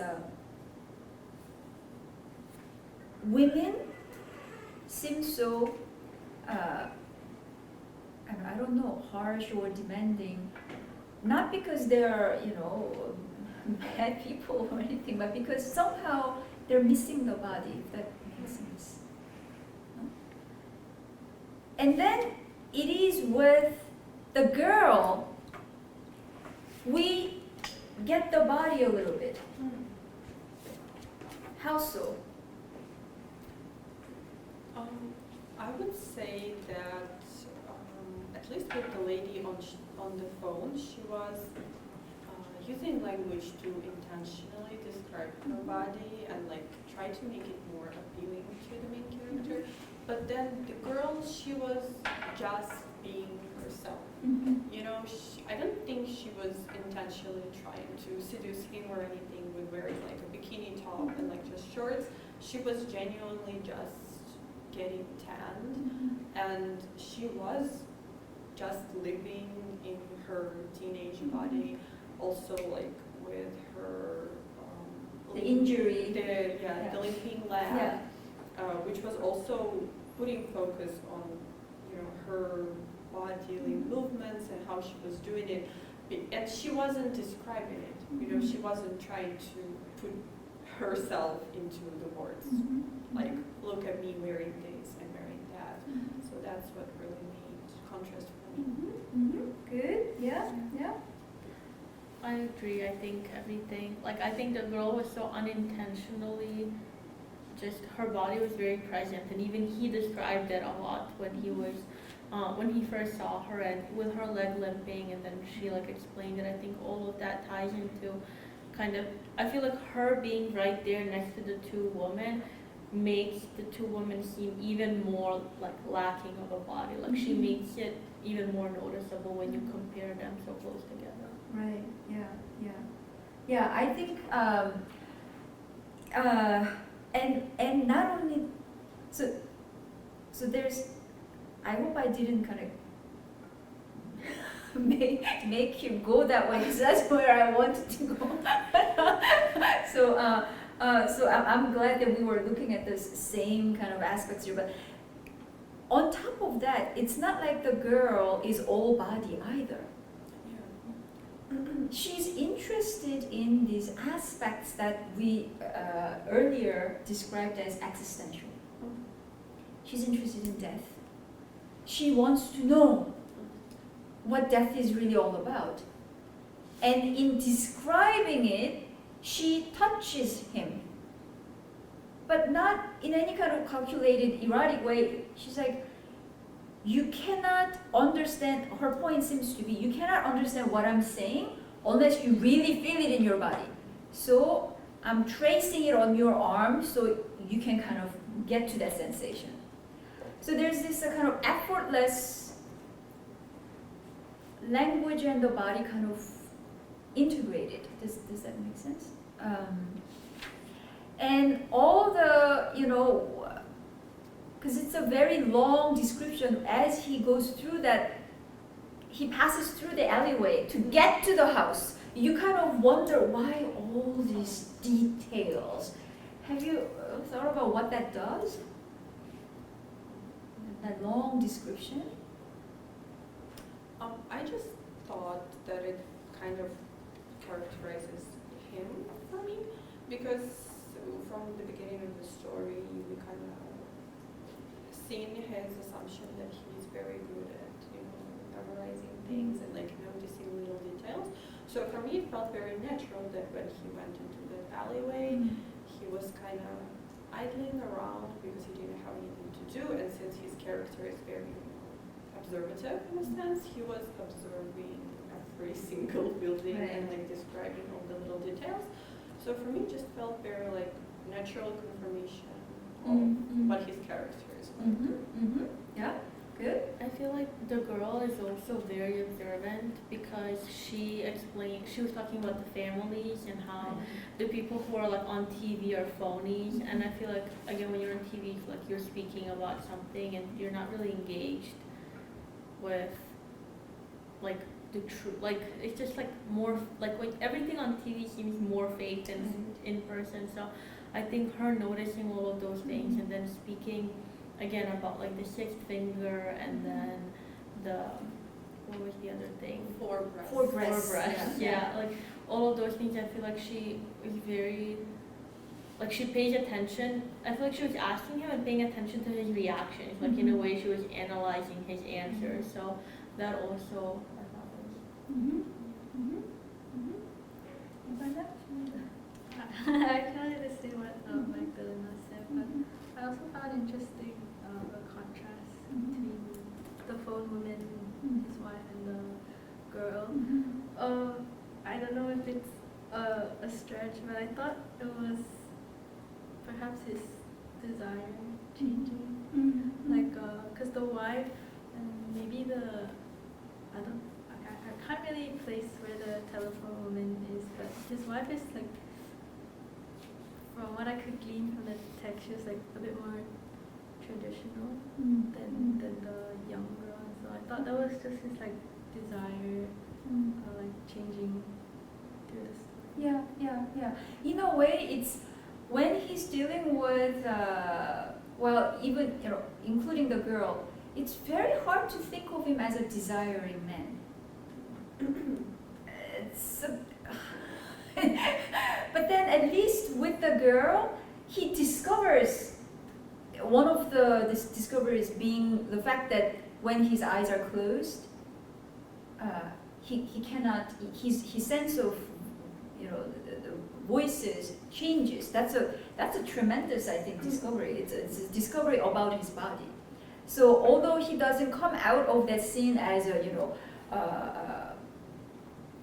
Speaker 1: women seem so, I don't know, harsh or demanding, not because they're, bad people or anything, but because somehow they're missing the body, if that makes sense. And then it is with the girl, we get the body a little bit. How so?
Speaker 2: I would say that at least with the lady on the phone, she was using language to intentionally describe her body and try to make it more appealing to the main character. But then the girl, she was just being herself. I don't think she was intentionally trying to seduce him or anything with wearing a bikini top and just shorts. She was genuinely just getting tanned, and she was just living in her teenage body. Also, with her
Speaker 1: the injury,
Speaker 2: the limping leg, which was also putting focus on, her bodily movements and how she was doing it. And she wasn't describing it, she wasn't trying to put herself into the words. Like, look at me wearing this and wearing that. So that's what really made contrast for me.
Speaker 1: Good, yeah.
Speaker 3: I agree. I think everything, I think the girl was so unintentionally, just her body was very present, and even he described it a lot when he was, when he first saw her, and with her leg limping, and then she explained it. I think all of that ties into kind of, I feel like her being right there next to the two women makes the two women seem even more lacking of a body. She makes it even more noticeable when you compare them so close together.
Speaker 1: Right, yeah. I think, and not only, so there's, I hope I didn't kind of make you go that way, because that's where I wanted to go. So I'm glad that we were looking at this same kind of aspects here, but on top of that, it's not like the girl is all body either. She's interested in these aspects that we earlier described as existential. She's interested in death. She wants to know what death is really all about. And in describing it, she touches him. But not in any kind of calculated, erotic way. She's like, you cannot understand, her point seems to be, you cannot understand what I'm saying unless you really feel it in your body. So I'm tracing it on your arm so you can kind of get to that sensation. So there's this kind of effortless language and the body kind of integrated. Does that make sense? And all the, because it's a very long description, as he goes through that, he passes through the alleyway to get to the house. You kind of wonder why all these details. Have you thought about what that does? That long description?
Speaker 2: I just thought that it kind of characterizes him for me, because from the beginning of the story, we kind of seen his assumption that he's very good at, memorizing things and noticing little details. So for me, it felt very natural that when he went into the alleyway, he was kind of idling around because he didn't have anything to do, and since his character is very observative in a sense, he was observing every single building and describing all the little details. So for me, it just felt very natural confirmation of what his character is like.
Speaker 1: Yeah, good.
Speaker 3: I feel like the girl is also very observant, because she was talking about the families and how the people who are on TV are phonies, and I feel like, again, when you're on TV, you're speaking about something and you're not really engaged with the truth. It's just more when everything on TV seems more fake than in person. So I think her noticing all of those things and then speaking again about the sixth finger, and then what was the other thing?
Speaker 2: Four breaths.
Speaker 3: Four breaths. Yeah. All of those things. I feel like she is very, she pays attention. I feel like she was asking him and paying attention to his reactions. In a way, she was analyzing his answers. So that also, I thought was.
Speaker 4: I kind of understand what Magdalena said, but I also found interesting the contrast between the phone woman, his wife, and the girl. I don't know if it's a stretch, but I thought it was perhaps his desire changing, because the wife and maybe I can't really place where the telephone woman is, but his wife is from what I could glean from the text, she was a bit more traditional than the young girl. So I thought that was just his desire, changing through the story.
Speaker 1: Yeah. In a way, it's when he's dealing with well, even, including the girl, it's very hard to think of him as a desiring man. It's but then at least with the girl, he discovers, one of the discoveries being the fact that when his eyes are closed, he cannot, his sense of, the voices changes. That's a tremendous, I think, discovery. It's a discovery about his body. So although he doesn't come out of that scene as a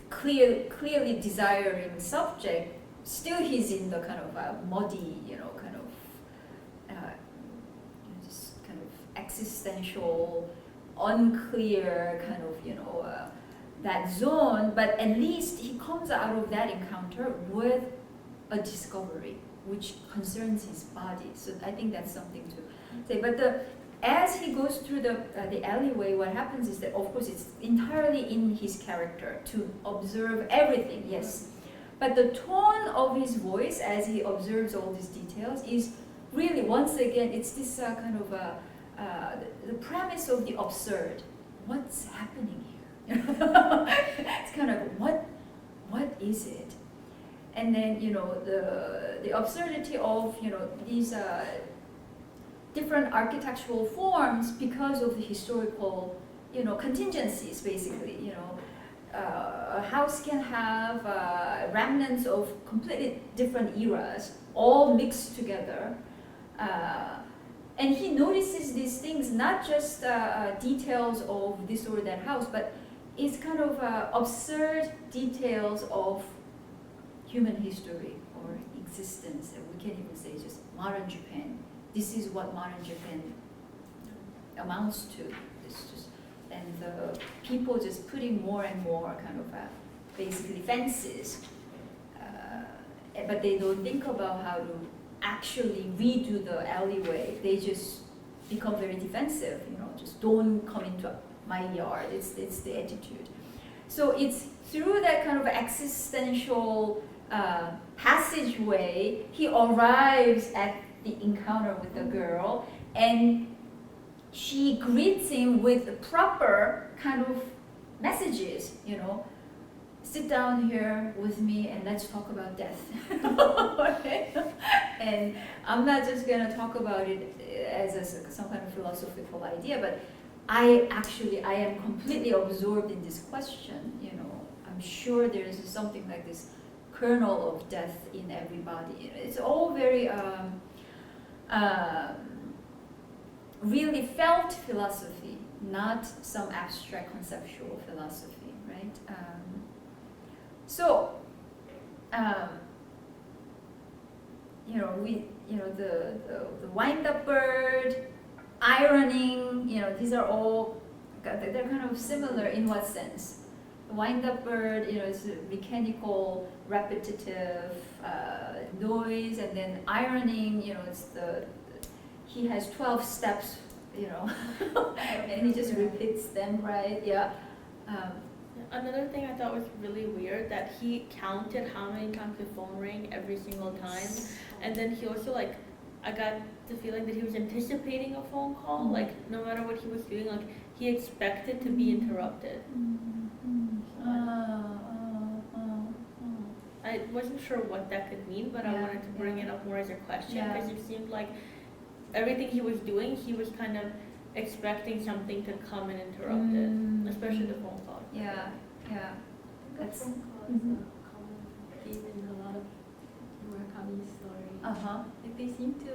Speaker 1: clearly desiring subject, still he's in the kind of muddy, kind of just kind of existential, unclear kind of, that zone. But at least he comes out of that encounter with a discovery which concerns his body. So I think that's something to say. But as he goes through the alleyway, what happens is that, of course, it's entirely in his character to observe everything, yes. But the tone of his voice as he observes all these details is really, once again, it's this kind of the premise of the absurd. What's happening here? It's kind of what is it? And then the absurdity of these different architectural forms because of the historical contingencies. Basically, a house can have remnants of completely different eras all mixed together. And he notices these things, not just details of this or that house, but it's kind of absurd details of human history or existence. And we can even say just modern Japan. This is what modern Japan amounts to. It's just, and the people just putting more and more kind of basically fences, but they don't think about how to actually redo the alleyway. They just become very defensive, just don't come into my yard. It's the attitude. So it's through that kind of existential passageway, he arrives at the encounter with the girl, and she greets him with proper kind of messages, sit down here with me and let's talk about death. And I'm not just going to talk about it as some kind of philosophical idea, but I am completely absorbed in this question. I'm sure there is something like this kernel of death in everybody. It's all very really felt philosophy, not some abstract conceptual philosophy, right? The wind-up bird, ironing, these are all, they're kind of similar in what sense? The wind-up bird, is a mechanical, repetitive noise, and then ironing, he has 12 steps, and he just repeats them, right? Yeah.
Speaker 3: Another thing I thought was really weird, that he counted how many times the phone rang every single time, and then he also I got the feeling that he was anticipating a phone call,
Speaker 1: Mm-hmm.
Speaker 3: No matter what he was doing, he expected to be interrupted. I wasn't sure what that could mean, but I wanted to bring it up more as a question, because it seemed like everything he was doing, he was kind of expecting something to come and interrupt it, especially the phone call.
Speaker 1: Yeah.
Speaker 4: That's phone call is a common theme in a lot of Murakami stories. They seem to,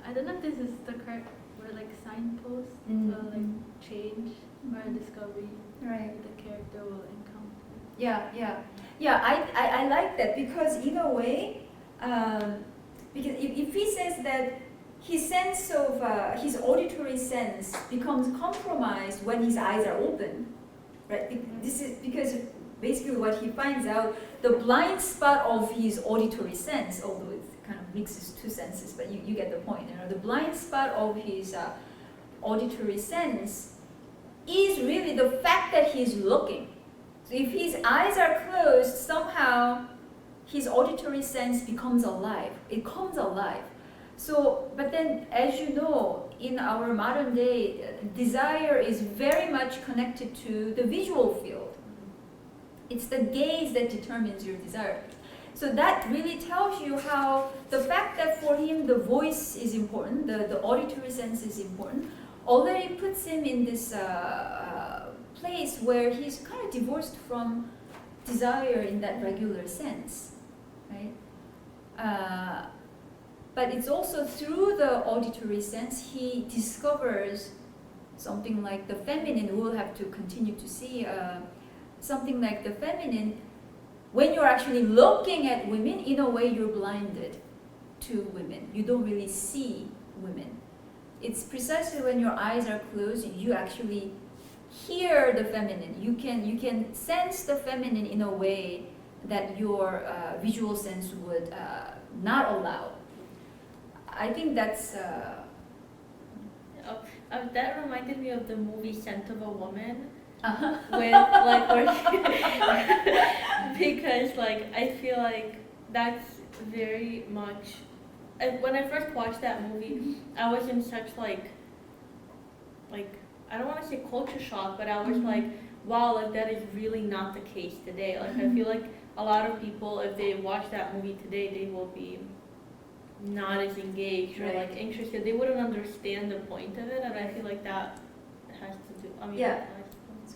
Speaker 4: I don't know if this is the correct word, signpost to change or a discovery the character will encounter.
Speaker 1: I like that, because in a way, because if he says that his sense of his auditory sense becomes compromised when his eyes are open, right? This is because basically what he finds out, the blind spot of his auditory sense, although it kind of mixes two senses, but you get the point. The blind spot of his auditory sense is really the fact that he's looking. So if his eyes are closed, somehow his auditory sense becomes alive. It comes alive. So, but then, as you know, in our modern day, desire is very much connected to the visual field. It's the gaze that determines your desire. So that really tells you how the fact that for him the voice is important, the auditory sense is important, already puts him in this place where he's kind of divorced from desire in that regular sense, right? But it's also through the auditory sense he discovers something like the feminine. We'll have to continue to see something like the feminine. When you're actually looking at women, in a way you're blinded to women. You don't really see women. It's precisely when your eyes are closed, you actually hear the feminine. You can sense the feminine in a way that your visual sense would not allow. I think that's...
Speaker 3: that reminded me of the movie Scent of a Woman.
Speaker 1: Uh-huh.
Speaker 3: With like because like I feel like that's very much when I first watched that movie I was in such like I don't want to say culture shock, but I was like, wow, like that is really not the case today. Like I feel like a lot of people, if they watch that movie today, they will be not as engaged or like interested. They wouldn't understand the point of it, and I feel like that has to do. I mean,
Speaker 1: yeah.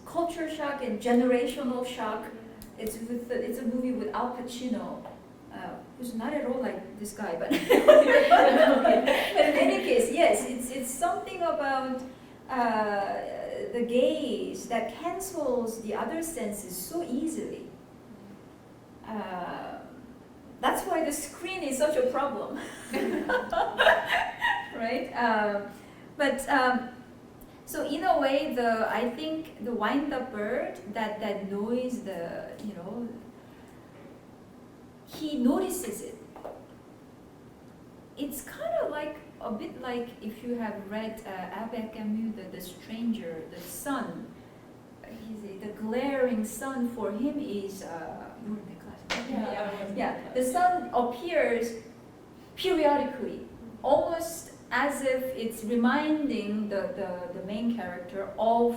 Speaker 1: Culture shock and generational shock. It's a movie with Al Pacino, who's not at all like this guy, but but in any case, yes, it's something about the gaze that cancels the other senses so easily. That's why the screen is such a problem, right? So in a way, I think the wind-up bird, that noise, he notices it. It's kind of like a bit like if you have read Albert Camus, the Stranger, the sun. The glaring sun for him is the sun appears periodically, almost as if it's reminding the main character of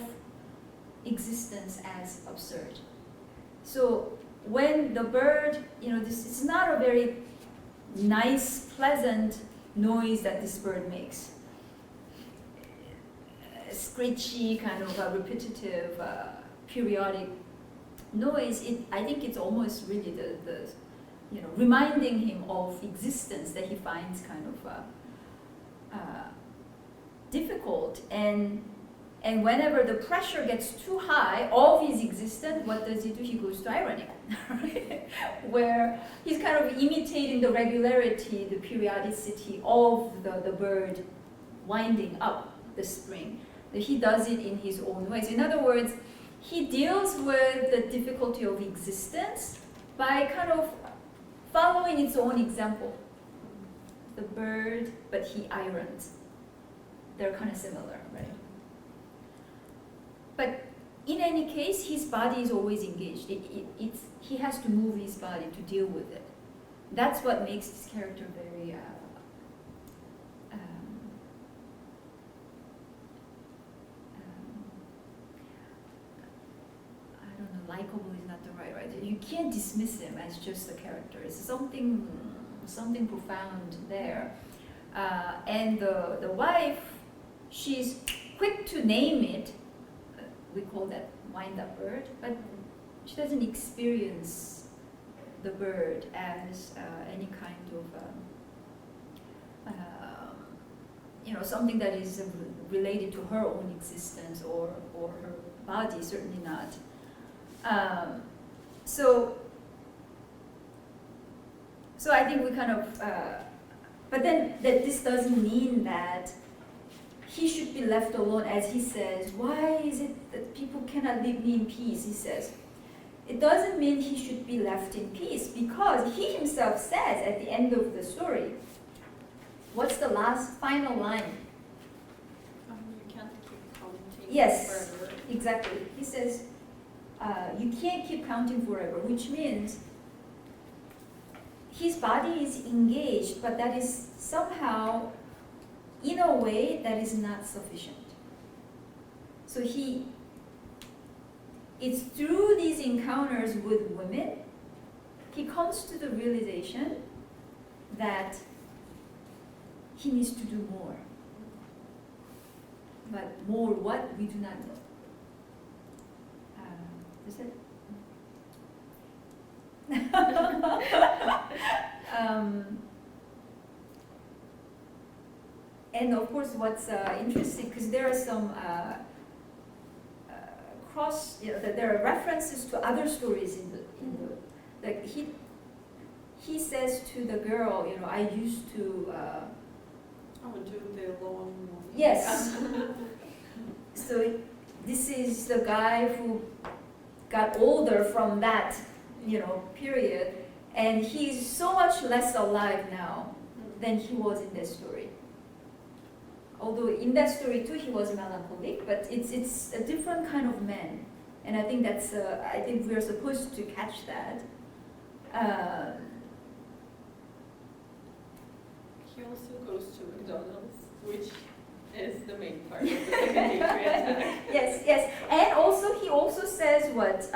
Speaker 1: existence as absurd. So when the bird, this is not a very nice, pleasant noise that this bird makes. A screechy, kind of a repetitive, periodic noise. I think it's almost really the reminding him of existence that he finds kind of difficult, and whenever the pressure gets too high of his existence, what does he do? He goes to irony, where he's kind of imitating the regularity, the periodicity of the bird winding up the spring. He does it in his own ways. In other words, he deals with the difficulty of existence by kind of following its own example. The bird, but he irons. They're kind of similar, right? But in any case, his body is always engaged. He has to move his body to deal with it. That's what makes this character very I don't know, likable is not the right word. You can't dismiss him as just a character. It's something profound there. And the wife, she's quick to name it. We call that wind-up bird, but she doesn't experience the bird as any kind of something that is related to her own existence or her body. Certainly not. So I think we kind of, but then that this doesn't mean that he should be left alone, as he says. Why is it that people cannot leave me in peace, he says. It doesn't mean he should be left in peace, because he himself says at the end of the story, what's the final line?
Speaker 2: You can't keep counting
Speaker 1: Yes,
Speaker 2: forever.
Speaker 1: exactly. He says, you can't keep counting forever, which means his body is engaged, but that is somehow, in a way, that is not sufficient. So it's through these encounters with women, he comes to the realization that he needs to do more. But more what, we do not know. Is it? And of course, what's interesting, because there are some there are references to other stories in the like he says to the girl, I used to.
Speaker 2: Do the long.
Speaker 1: Yes. So this is the guy who got older from that, period, and he's so much less alive now than he was in that story. Although in that story too he was melancholic, but it's a different kind of man, and I think that's I think we're supposed to catch that.
Speaker 2: He also goes to McDonald's, which is the main part of the second bakery attack.
Speaker 1: Yes, and also he also says what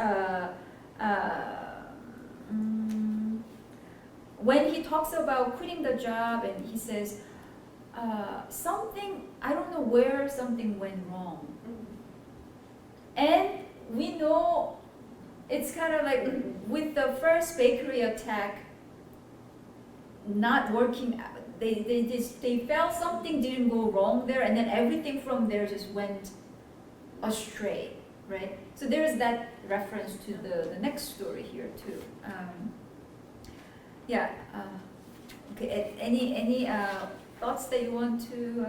Speaker 1: when he talks about quitting the job, and he says something, I don't know where something went wrong, and we know it's kind of like with the first bakery attack not working. They felt something didn't go wrong there, and then everything from there just went astray, right? So there's that reference to the next story here too. Okay. Any thoughts that you want to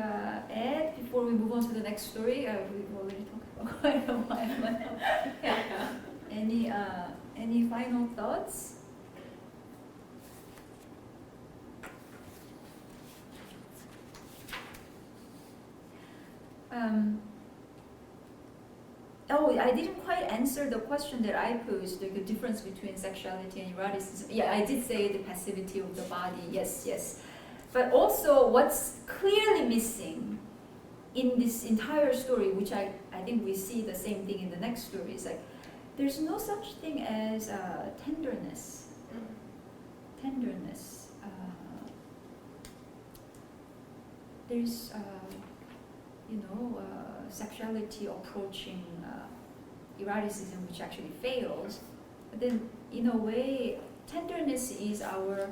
Speaker 1: add before we move on to the next story? We've already talked about quite a while. Yeah. Any final thoughts? I didn't quite answer the question that I posed, like the difference between sexuality and eroticism. Yeah, I did say the passivity of the body, yes. But also what's clearly missing in this entire story, which I think we see the same thing in the next story, is like there's no such thing as tenderness. Tenderness. There's sexuality approaching eroticism, which actually fails. But then, in a way, tenderness is our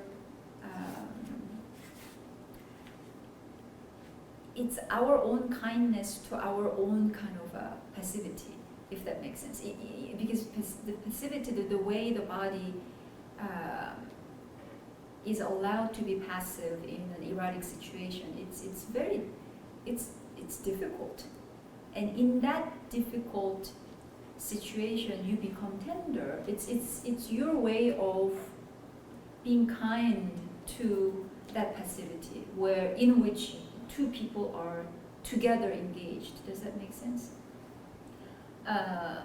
Speaker 1: it's our own kindness to our own kind of passivity, if that makes sense. Because the passivity, the way the body is allowed to be passive in an erotic situation, it's difficult, and in that difficult situation, you become tender. It's your way of being kind to that passivity, in which two people are together engaged. Does that make sense? I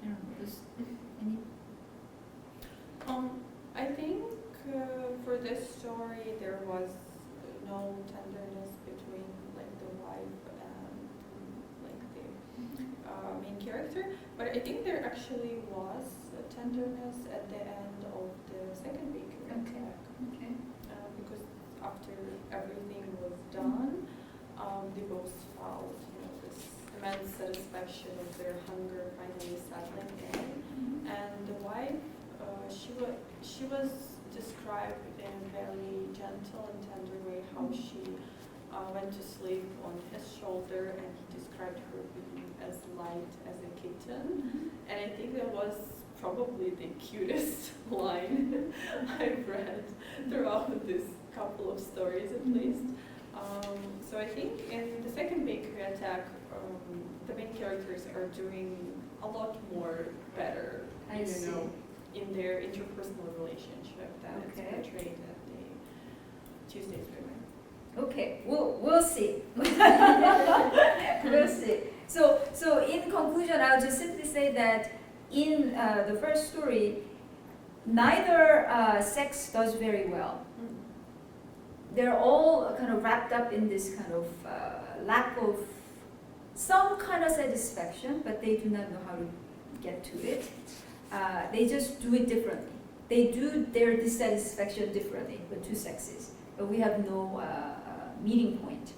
Speaker 1: don't know. Does any?
Speaker 2: I think for this story there was no tenderness between like the wife and like the main character, but I think there actually was a tenderness at the end of the second bakery attack.
Speaker 1: Okay.
Speaker 2: Because after everything was done, they both felt this immense satisfaction of their hunger finally settling in, and the wife, she was described in a very gentle and tender way how she went to sleep on his shoulder, and he described her being as light as a kitten. And I think that was probably the cutest line I've read throughout this couple of stories at least. So I think in the second bakery attack, the main characters are doing a lot more better, in their interpersonal relationship than it's portrayed at the Tuesdays Women.
Speaker 1: Okay, we'll see. We'll see. So in conclusion, I'll just simply say that in the first story, neither sex does very well. They're all kind of wrapped up in this kind of lack of some kind of satisfaction, but they do not know how to get to it. They just do it differently. They do their dissatisfaction differently, the two sexes, but we have no meeting point.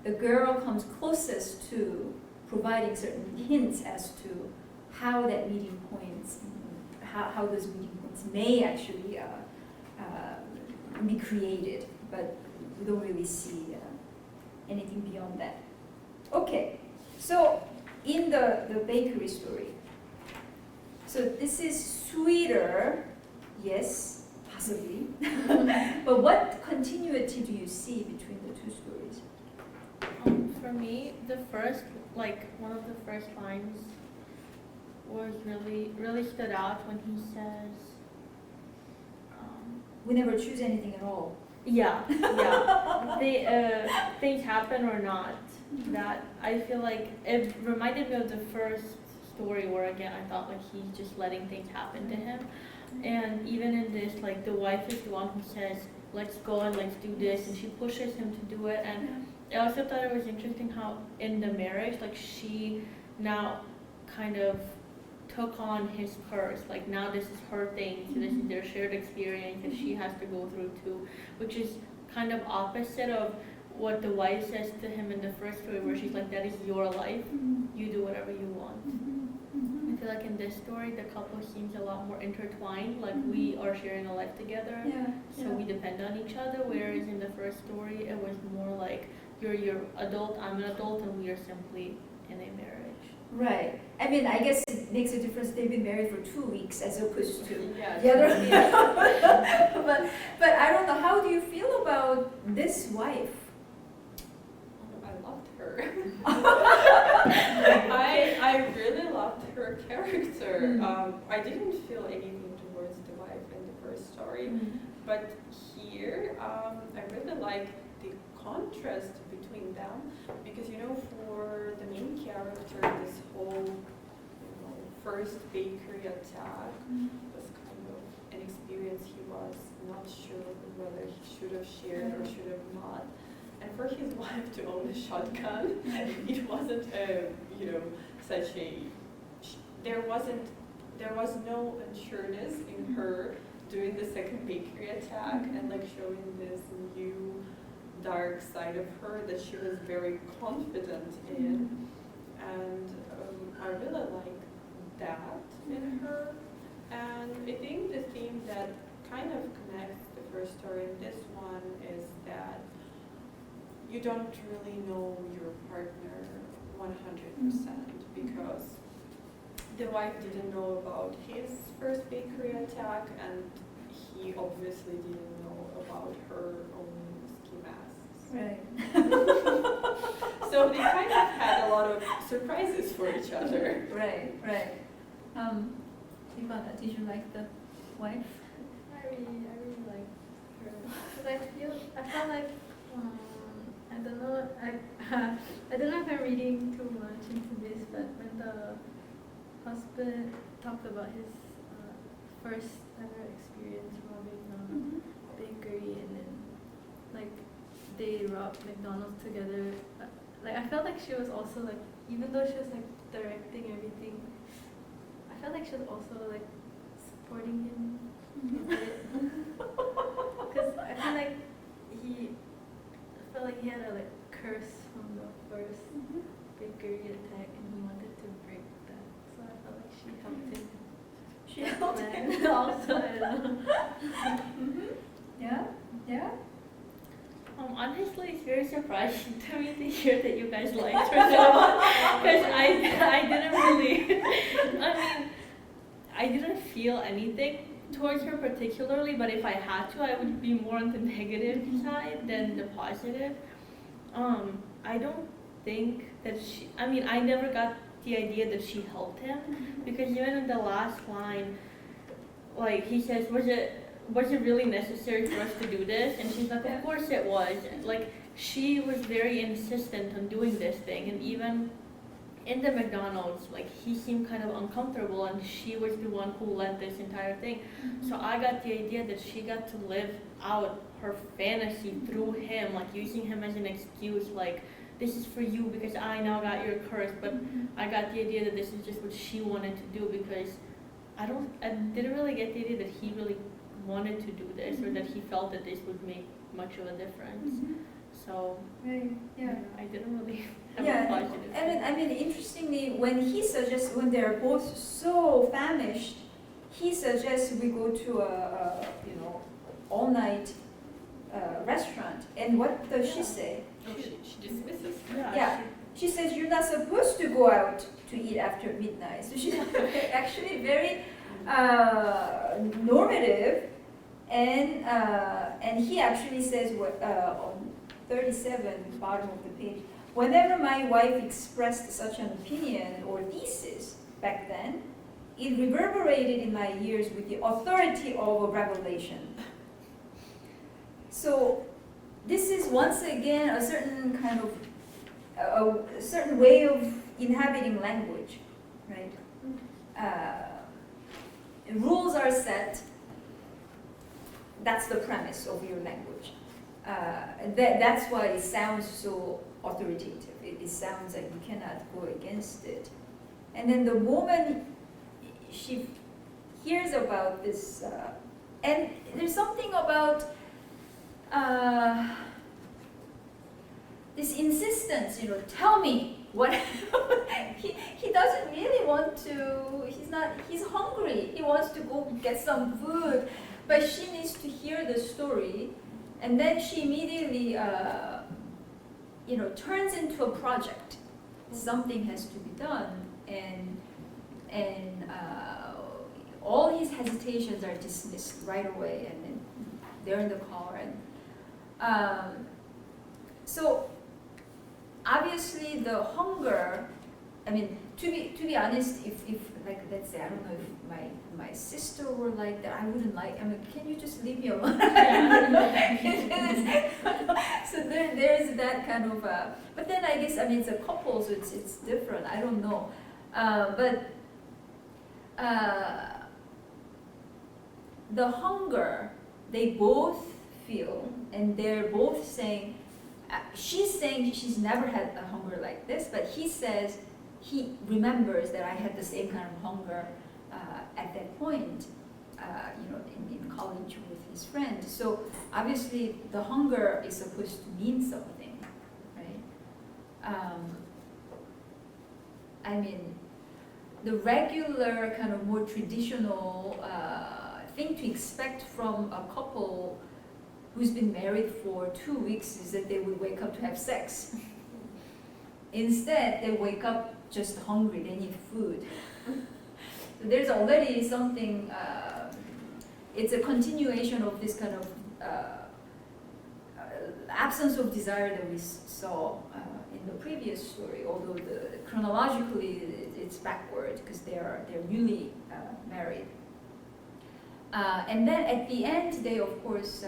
Speaker 1: The girl comes closest to providing certain hints as to how that meeting points, how those meeting points may actually be created, but we don't really see anything beyond that. Okay, so in the bakery story, so this is sweeter, yes, possibly, but what continuity do you see between the two stories?
Speaker 3: For me, the first, one of the first lines was really stood out when he says,
Speaker 1: We never choose anything at all.
Speaker 3: yeah. Things happen or not. That I feel like it reminded me of the first story where again I thought like he's just letting things happen to him, and even in this, like the wife is the one who says let's go and let's do this, and she pushes him to do it. And I also thought it was interesting how in the marriage, like she now kind of took on his curse, like now this is her thing, so this is their shared experience that she has to go through too, which is kind of opposite of what the wife says to him in the first story, where she's like, that is your life, you do whatever you want. I feel like in this story the couple seems a lot more intertwined, like we are sharing a life together, so we depend on each other, whereas in the first story it was more like you're adult, I'm an adult, and we are simply in a marriage.
Speaker 1: Right. I mean, I guess it makes a difference they've been married for 2 weeks as opposed to
Speaker 2: Yeah,
Speaker 1: the other. But I don't know, how do you feel about this wife?
Speaker 2: I loved her. I really loved her character. I didn't feel anything towards the wife in the first story, but here I really like the contrast between them, because for the main character, this whole first bakery attack was kind of an experience he was not sure whether he should have shared or should have not. And for his wife to own a shotgun, it wasn't such a, there was no unsureness in her doing the second bakery attack and like showing this new dark side of her that she was very confident in. And I really like that in her. And I think the theme that kind of connects the first story and this one is that you don't really know your partner 100%, because the wife didn't know about his first bakery attack, and he obviously didn't know about her own ski masks.
Speaker 1: Right.
Speaker 2: So they kind of had a lot of surprises for each other.
Speaker 1: Right. Ivana, did you like the wife?
Speaker 4: I really like her, because I felt like I don't know I don't know if I'm reading too much into this, but when the husband talked about his first ever experience robbing a bakery, and then like they robbed McDonald's together, like I felt like she was also like, even though she was like directing everything, I felt like she was also like supporting him a bit, because I feel like he had a like curse from the first bakery attack, and he wanted to break that, so I felt like she helped him.
Speaker 1: She helped him.
Speaker 4: Also, I don't know.
Speaker 1: Yeah.
Speaker 3: Honestly, it's very surprising to me to hear that you guys liked her so much, because I didn't really, I didn't feel anything towards her particularly, but if I had to, I would be more on the negative side than the positive. I don't think that I never got the idea that she helped him, because even in the last line, like he says, was it really necessary for us to do this? And she's like, of course it was. Like she was very insistent on doing this thing, and even in the McDonald's, like he seemed kind of uncomfortable, and she was the one who led this entire thing. So I got the idea that she got to live out her fantasy through him, like using him as an excuse, like this is for you because I now got your curse. But I got the idea that this is just what she wanted to do, because I didn't really get the idea that he really wanted to do this, or that he felt that this would make much of a difference. So
Speaker 1: Right. Yeah.
Speaker 3: I didn't really have
Speaker 1: Yeah,
Speaker 3: a positive.
Speaker 1: I mean, interestingly, when they're both so famished, he suggests we go to a all night restaurant. And what does she say?
Speaker 2: Oh, she dismisses.
Speaker 1: Yeah. She says you're not supposed to go out to eat after midnight. So she's actually very normative, and he actually says on 37, bottom of the page, whenever my wife expressed such an opinion or thesis back then, it reverberated in my ears with the authority of a revelation. So this is once again a certain kind of a certain way of inhabiting language, right? Rules are set. That's the premise of your language. That's why it sounds so authoritative. It sounds like you cannot go against it. And then the moment she hears about this, and there's something about this insistence, tell me what. he doesn't really want to. He's hungry. He wants to go get some food, but she needs to hear the story. And then she immediately, turns into a project. Something has to be done, and all his hesitations are dismissed right away, and then they're in the car. And so obviously the hunger. I mean, to be honest, if like let's say I don't know if my sister were like that, I wouldn't like. I mean, can you just leave me alone? So there is that kind of. But then I guess it's a couple, so it's different. I don't know, but the hunger they both feel, and they're both saying. She's saying she's never had a hunger like this, but he says he remembers that I had the same kind of hunger at that point, in college with his friend. So obviously the hunger is supposed to mean something, right? The regular kind of more traditional thing to expect from a couple who's been married for 2 weeks is that they would wake up to have sex. Instead, they wake up just hungry, they need food. So there's already something, it's a continuation of this kind of absence of desire that we saw in the previous story, although chronologically it's backward because they're newly married. And then at the end, they of course,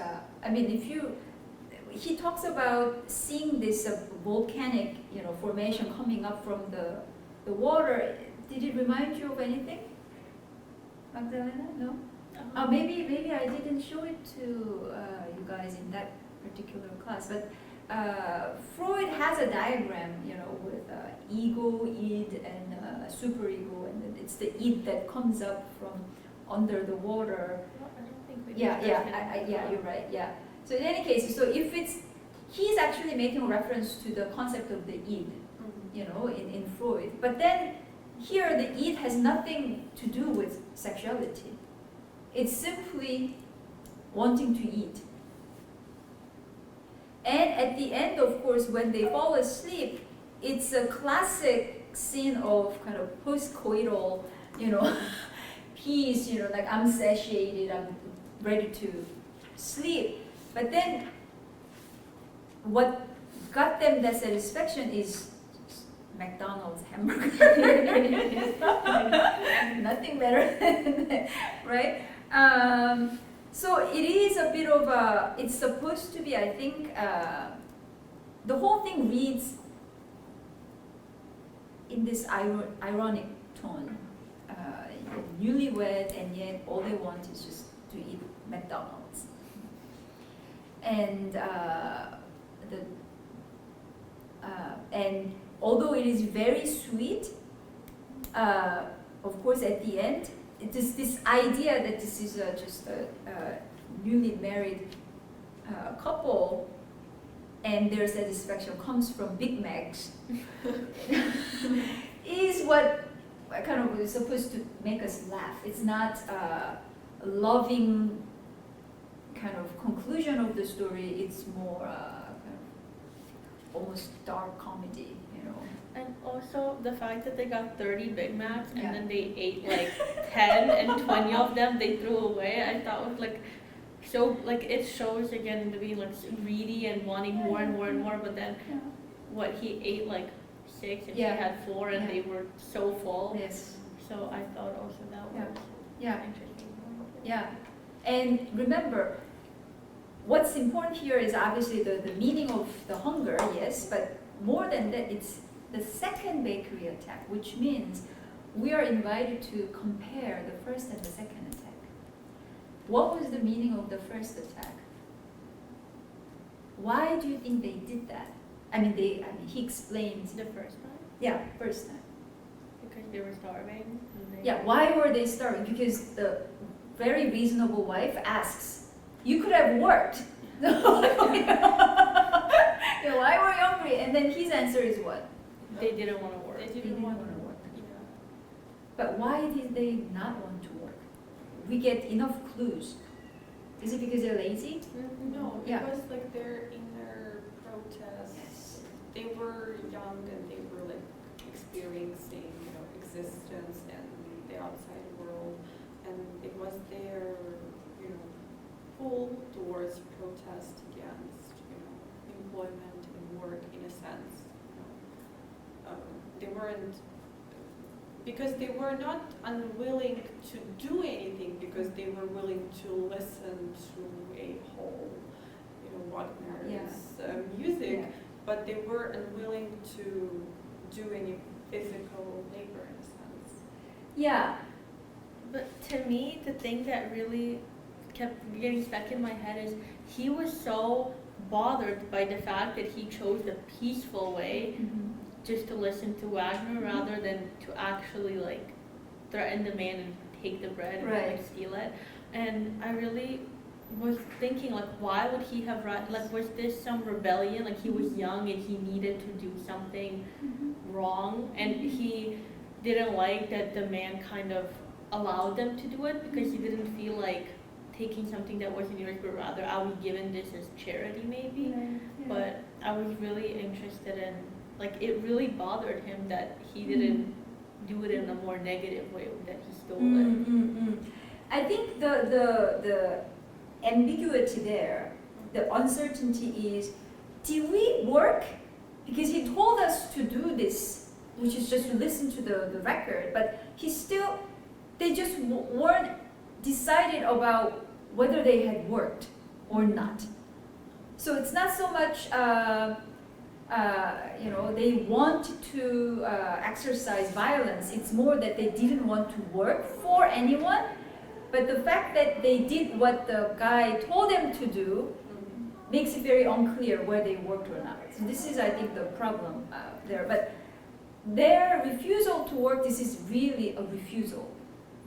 Speaker 1: he talks about seeing this volcanic, formation coming up from the water. Did it remind you of anything, Magdalena? No. Maybe I didn't show it to you guys in that particular class, but Freud has a diagram, with ego, id, and superego, and it's the id that comes up from under the water.
Speaker 3: Well, I don't think we
Speaker 1: Yeah, you're right. Yeah. So in any case, so if he's actually making a reference to the concept of the id, in Freud. But then here the id has nothing to do with sexuality. It's simply wanting to eat. And at the end, of course, when they fall asleep, it's a classic scene of kind of post-coital, peace, like I'm satiated, I'm ready to sleep. But then what got them that satisfaction is McDonald's hamburger. Nothing better than that, right? So it is a bit of a, it's supposed to be, I think, the whole thing reads in this ironic tone. Newlywed, and yet all they want is just to eat McDonald's. And and although it is very sweet, of course, at the end, it is this idea that this is just a newly married couple, and their satisfaction comes from Big Macs, is what kind of is supposed to make us laugh. It's not a loving kind of conclusion of the story. It's more kind of almost dark comedy, you know.
Speaker 3: And also the fact that they got 30 Big Macs and
Speaker 1: Yeah.
Speaker 3: then they ate like 10 and 20 of them they threw away. I thought was like so like it shows again to be like greedy and wanting more and more and more. But then
Speaker 1: Yeah.
Speaker 3: what he ate like 6 and
Speaker 1: Yeah.
Speaker 3: she had 4 and
Speaker 1: Yeah.
Speaker 3: they were so full.
Speaker 1: Yes.
Speaker 3: So I thought also that was
Speaker 1: Yeah.
Speaker 3: interesting.
Speaker 1: Yeah. And remember, what's important here is obviously the meaning of the hunger, yes, but more than that, it's the second bakery attack, which means we are invited to compare the first and the second attack. What was the meaning of the first attack? Why do you think they did that? I mean, he explains.
Speaker 3: The first time
Speaker 1: Yeah, first time.
Speaker 3: because they were starving. And they
Speaker 1: Yeah, why were they starving? Because the very reasonable wife asks, "You could have worked." Yeah, why were you hungry? And then his answer is what?
Speaker 3: They didn't want to work.
Speaker 2: They
Speaker 1: They
Speaker 2: didn't
Speaker 1: didn't
Speaker 2: want
Speaker 1: want to work.
Speaker 2: Yeah.
Speaker 1: But why did they not want to work? We get enough clues. Is it because they're lazy?
Speaker 2: No, it
Speaker 1: Yeah.
Speaker 2: was like their inner protest.
Speaker 1: Yes.
Speaker 2: They were young and they were like experiencing, existence and the outside world, and it was their, pull towards protest against, employment and work in a sense. They weren't, because they were not unwilling to do anything, because they were willing to listen to a whole, Wagner's music,
Speaker 1: Yeah.
Speaker 2: but they were unwilling to do any physical labor in a sense.
Speaker 1: Yeah.
Speaker 3: But to me, the thing that really kept getting stuck in my head is he was so bothered by the fact that he chose the peaceful way just to listen to Wagner rather than to actually like threaten the man and take the bread and
Speaker 1: Right.
Speaker 3: like steal it. And I really was thinking like, why would he have like, was this some rebellion? Like he was young and he needed to do something wrong, and he didn't like that the man kind of allowed them to do it because he didn't feel like taking something that wasn't yours, but rather I was given this as charity maybe. But I was really interested in, like, it really bothered him that he didn't do it in a more negative way, that he stole it.
Speaker 1: I think the ambiguity there, the uncertainty is, did we work? Because he told us to do this, which is just to listen to the record, but they just weren't decided about whether they had worked or not. So it's not so much, they want to exercise violence. It's more that they didn't want to work for anyone. But the fact that they did what the guy told them to do makes it very unclear whether they worked or not. So this is, I think, the problem there. But their refusal to work, this is really a refusal.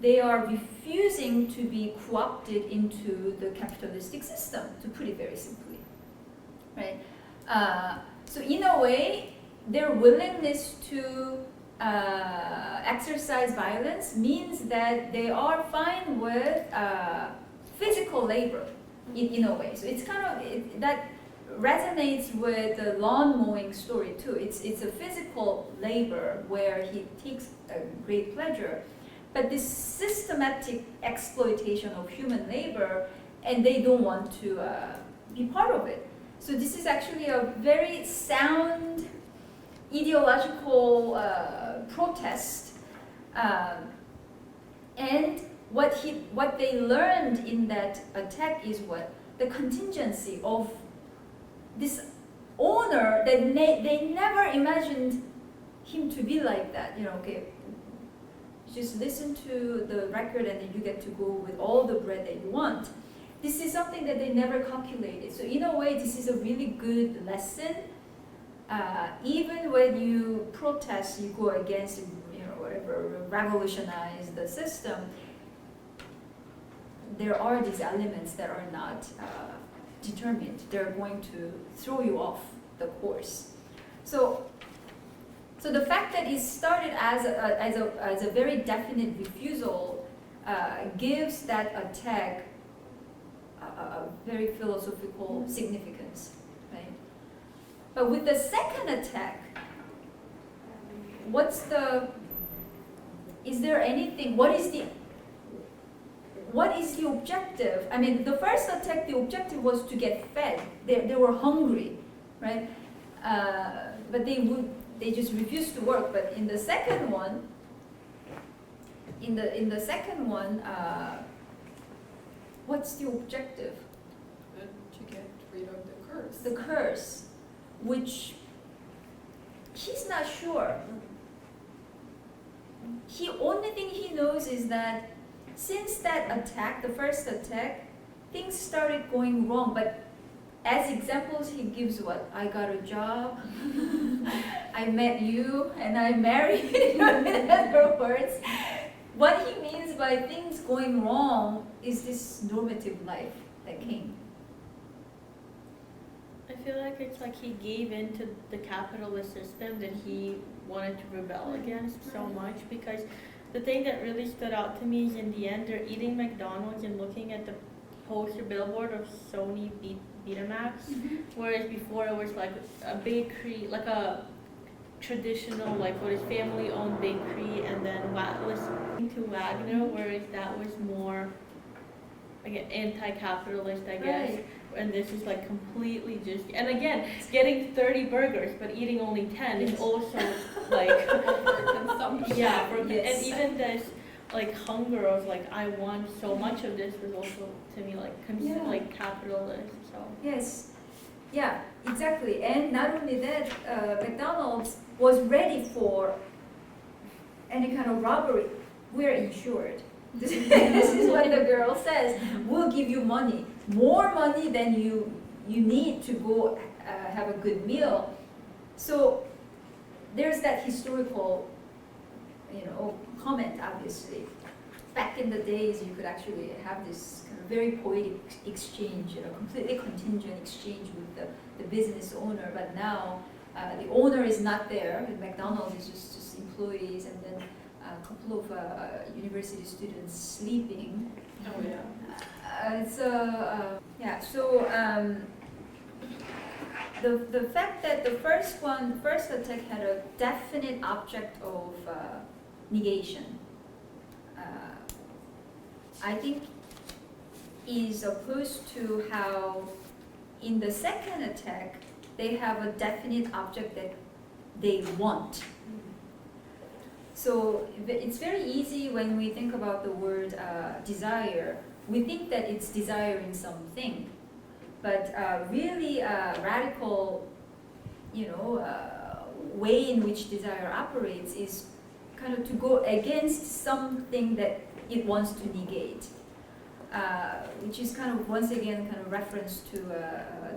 Speaker 1: They are refusing to be co-opted into the capitalistic system, to put it very simply, right? So in a way, their willingness to exercise violence means that they are fine with physical labor in a way. So it's kind of, that resonates with the lawn mowing story too. It's a physical labor where he takes a great pleasure, but this systematic exploitation of human labor, and they don't want to be part of it. So this is actually a very sound ideological protest, and what they learned in that attack is what the contingency of this owner that they never imagined him to be like that. Okay, just listen to the record and then you get to go with all the bread that you want. This is something that they never calculated. So in a way, this is a really good lesson. Even when you protest, you go against, whatever, revolutionize the system, there are these elements that are not determined. They're going to throw you off the course. So the fact that it started as a very definite refusal gives that attack a very philosophical significance, right? But with the second attack, what is the objective? I mean, the first attack, the objective was to get fed. They were hungry, right? But they just refused to work. But in the second one, what's the objective?
Speaker 2: To get rid of the curse.
Speaker 1: The curse, which he's not sure. Only thing he knows is that since that attack, the first attack, things started going wrong. But as examples, he gives what? I got a job, I met you, and I married you. In other words, what he means by things going wrong is this normative life that came.
Speaker 3: I feel like it's like he gave in to the capitalist system that he wanted to rebel against so much, because the thing that really stood out to me is in the end they're eating McDonald's and looking at the poster billboard of Sony Betamax, whereas before it was like a bakery, like a traditional, like what is family-owned bakery, and then was to Wagner, whereas that was more again anti-capitalist, I guess.
Speaker 1: Right.
Speaker 3: And this is like completely just, and again, getting 30 burgers but eating only 10 is also like
Speaker 2: Overconsumption.
Speaker 3: yeah,
Speaker 1: Yes.
Speaker 3: and even this like hunger of like I want so much of this was also to me like like capitalist. So
Speaker 1: Yes, yeah, exactly. And not only that, McDonald's was ready for any kind of robbery. We're insured. This is what the girl says. We'll give you money, more money than you need to go have a good meal. So there's that historical, comment. Obviously, back in the days, you could actually have this kind of very poetic exchange, completely contingent exchange with the business owner. But now the owner is not there. At McDonald's is just employees, and then a couple of university students sleeping.
Speaker 2: Oh yeah.
Speaker 1: The fact that the first attack had a definite object of negation, I think is opposed to how in the second attack they have a definite object that they want. So it's very easy when we think about the word desire, we think that it's desiring something, but really radical, way in which desire operates is kind of to go against something that it wants to negate, which is kind of once again kind of reference to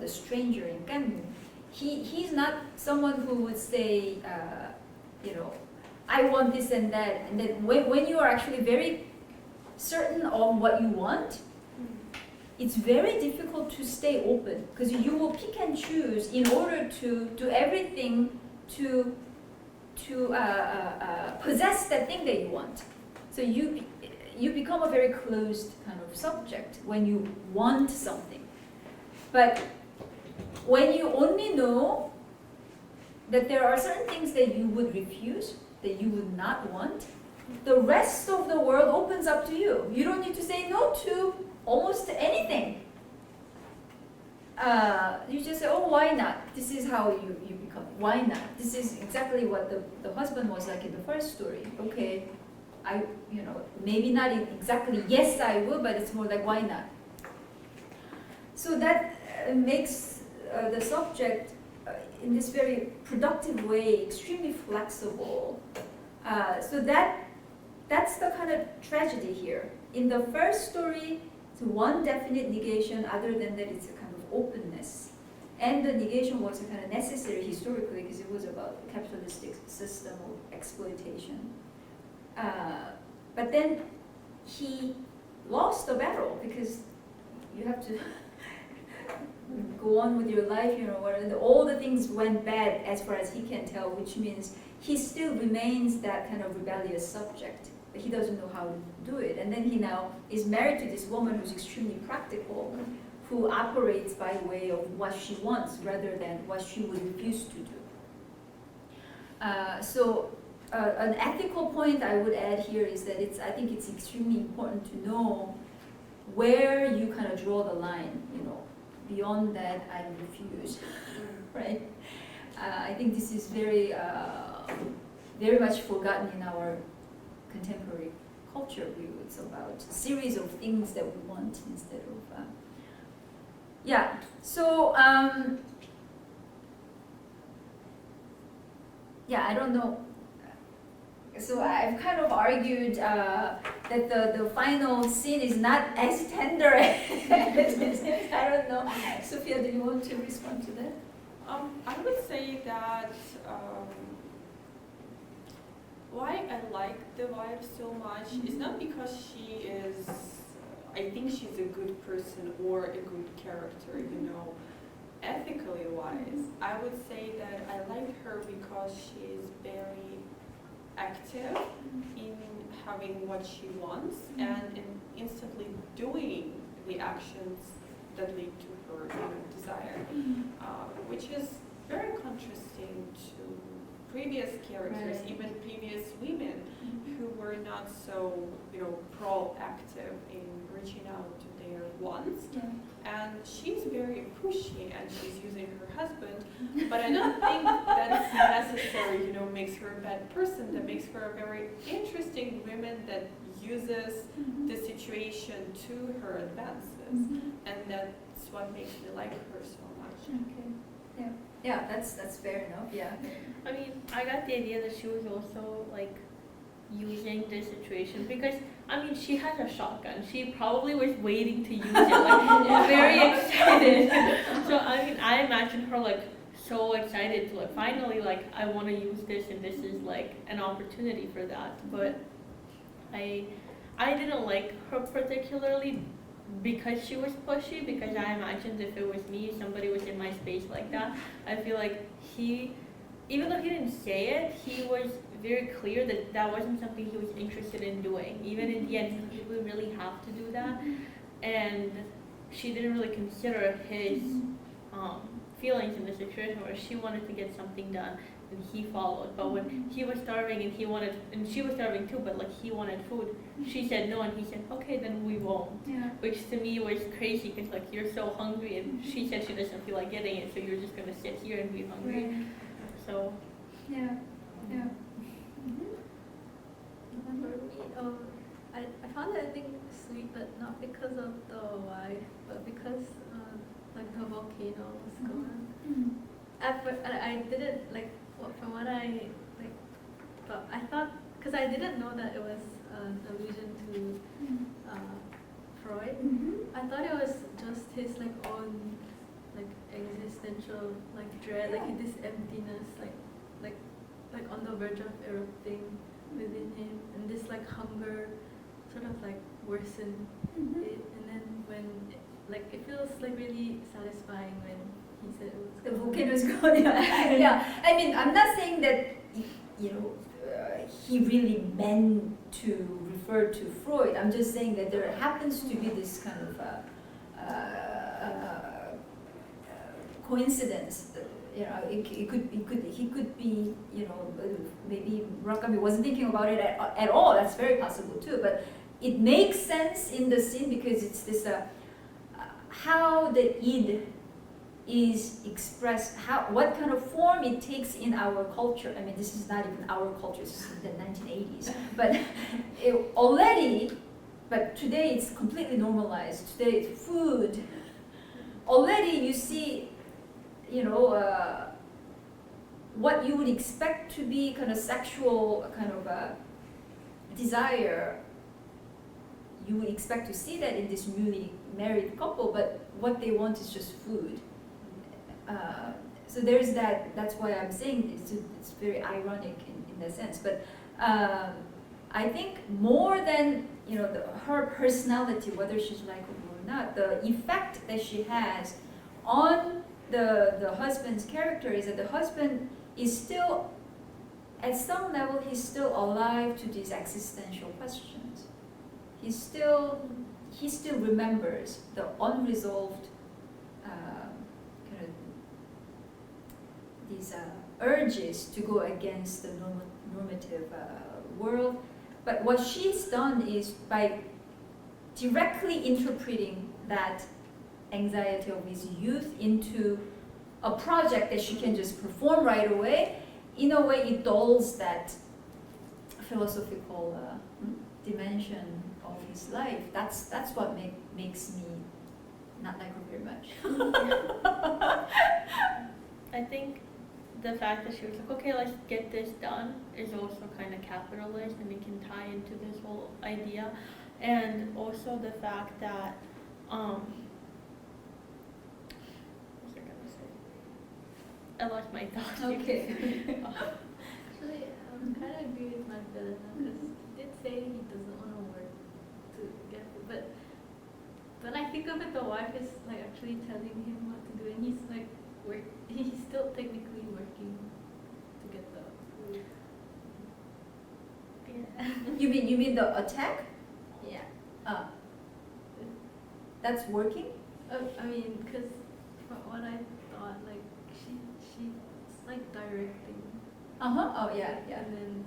Speaker 1: the stranger in Camus. He's not someone who would say, I want this and that, and then when you are actually very certain of what you want, it's very difficult to stay open, because you will pick and choose in order to do everything to possess that thing that you want. So you become a very closed kind of subject when you want something. But when you only know that there are certain things that you would refuse, that you would not want, the rest of the world opens up to you. You don't need to say no to almost anything. You just say, oh, why not? This is how you become. Why not? This is exactly what the husband was like in the first story. Okay, maybe not exactly yes I will, but it's more like why not? So that makes the subject in this very productive way, extremely flexible. So that's the kind of tragedy here. In the first story, it's one definite negation. Other than that, it's a kind of openness. And the negation was a kind of necessary historically because it was about the capitalistic system of exploitation. But then he lost the battle because you have to go on with your life, and all the things went bad as far as he can tell, which means he still remains that kind of rebellious subject, but he doesn't know how to do it. And then he now is married to this woman who's extremely practical, who operates by way of what she wants rather than what she would refuse to do. So an ethical point I would add here is that I think it's extremely important to know where you kind of draw the line, beyond that I refuse, right? I think this is very, very much forgotten in our contemporary culture view. It's about a series of things that we want instead of, so, I don't know. So I've kind of argued that the final scene is not as tender as I don't know. Sophia, do you want to respond to that?
Speaker 2: I would say that why I like the wife so much is not because she is, I think she's a good person or a good character, ethically wise. I would say that I like her because she is very active in having what she wants and in instantly doing the actions that lead to her desire, which is very contrasting to previous characters,
Speaker 1: Right.
Speaker 2: even previous women who were not so proactive in reaching out to their wants. And she's very pushy and she's using her husband, but I don't think that's necessary, makes her a bad person. That makes her a very interesting woman that uses the situation to her advances, and that's what makes me like her so much.
Speaker 1: Okay. Yeah, that's fair enough. Yeah.
Speaker 3: I mean, I got the idea that she was also like using this situation because she has a shotgun. She probably was waiting to use it, very excited. So I imagine her like so excited to finally I want to use this and this is an opportunity for that. But I didn't like her particularly because she was pushy, because I imagined if it was me, somebody was in my space like that, I feel like even though he didn't say it, he was very clear that that wasn't something he was interested in doing. Even in the end, he didn't really have to do that. And she didn't really consider his feelings in the situation where she wanted to get something done and he followed. But when he was starving and she was starving too, but he wanted food, she said no and he said, okay, then we won't.
Speaker 1: Yeah.
Speaker 3: Which to me was crazy because you're so hungry and she said she doesn't feel like getting it, so you're just going to sit here and be hungry.
Speaker 1: Right.
Speaker 3: So
Speaker 1: Yeah.
Speaker 4: For me, I found it, I think, sweet, but not because of the wife, but because the volcano was going. At first, I didn't from what I thought. I thought, because I didn't know that it was an allusion to Freud. I thought it was just his own existential dread, this emptiness, like on the verge of erupting within him, and this hunger sort of worsened it, and then when it feels really satisfying when he said it was
Speaker 1: The
Speaker 4: gone.
Speaker 1: volcano is gone. Yeah. I mean, I'm not saying that he really meant to refer to Freud. I'm just saying that there happens to be this kind of coincidence. He could be, maybe Murakami wasn't thinking about it at all. That's very possible too. But it makes sense in the scene because it's this how the id is expressed, what kind of form it takes in our culture. I mean, this is not even our culture, this is the 1980s. But but today it's completely normalized. Today it's food. Already you see, what you would expect to be kind of sexual kind of desire, you would expect to see that in this newly married couple, but what they want is just food. So there's that. That's why I'm saying it's very ironic in that sense. But I think more than her personality, whether she's likable or not, the effect that she has on the husband's character is that the husband is still, at some level, he's still alive to these existential questions. He still remembers the unresolved kind of these urges to go against the normative world. But what she's done is, by directly interpreting that anxiety of his youth into a project that she can just perform right away, in a way it dulls that philosophical dimension of his life. That's what makes me not like her very much.
Speaker 3: I think the fact that she was like, okay, let's get this done, is also kind of capitalist, and it can tie into this whole idea. And also the fact that, what was I gonna say? I lost my thoughts.
Speaker 1: Okay.
Speaker 4: Actually, I kind of agree with Magdalena, because he did say he doesn't want to work to get food, but when I think of it, the wife is like actually telling him what to do, and he's like he's still technically working to get the food. Yeah.
Speaker 1: You mean the attack?
Speaker 4: Yeah.
Speaker 1: That's working?
Speaker 4: I mean, because from what I thought, like she's like directing.
Speaker 1: Oh yeah.
Speaker 4: And then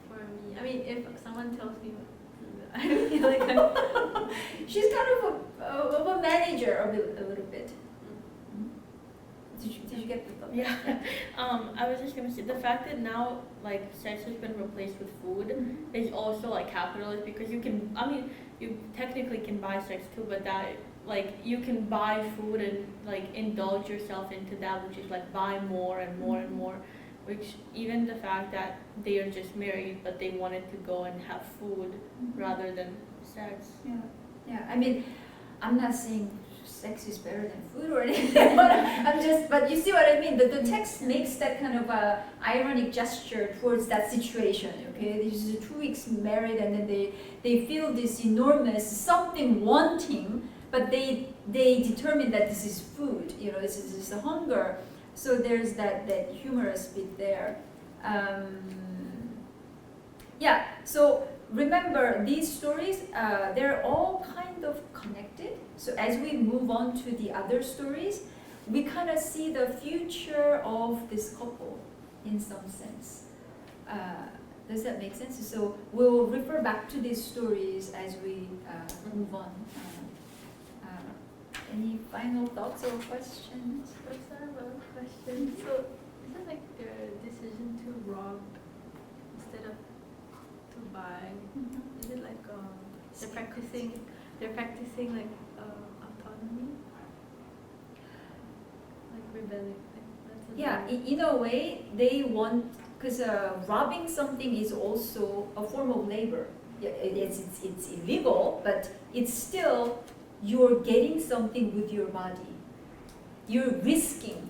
Speaker 4: for me, I mean, if someone tells me what to do, I feel like I'm.
Speaker 1: She's kind of a manager a little bit. Did you get the thought?
Speaker 3: Yeah. I was just gonna say, the fact that now like sex has been replaced with food is also like capitalist, because you technically can buy sex too, but that like you can buy food and like indulge yourself into that, which is like buy more and more and more, which even the fact that they are just married but they wanted to go and have food rather than sex.
Speaker 1: Yeah. I mean, I'm not saying sex is better than food or anything, but you see what I mean. The text makes that kind of a ironic gesture towards that situation. Okay, this is 2 weeks married, and then they feel this enormous something wanting, but they determine that this is food. This is the hunger. So there's that humorous bit there. So remember, these stories, they're all kind of connected. So as we move on to the other stories, we kind of see the future of this couple in some sense. Does that make sense? So we'll refer back to these stories as we move on. Any final thoughts or questions?
Speaker 4: First, I have a question. So, is it like their decision to rob instead of to buy? Is it like they're practicing like autonomy, like rebelling?
Speaker 1: Yeah, in a way, they want, because robbing something is also a form of labor. Yeah, it's illegal, but it's still, you're getting something with your body. You're risking.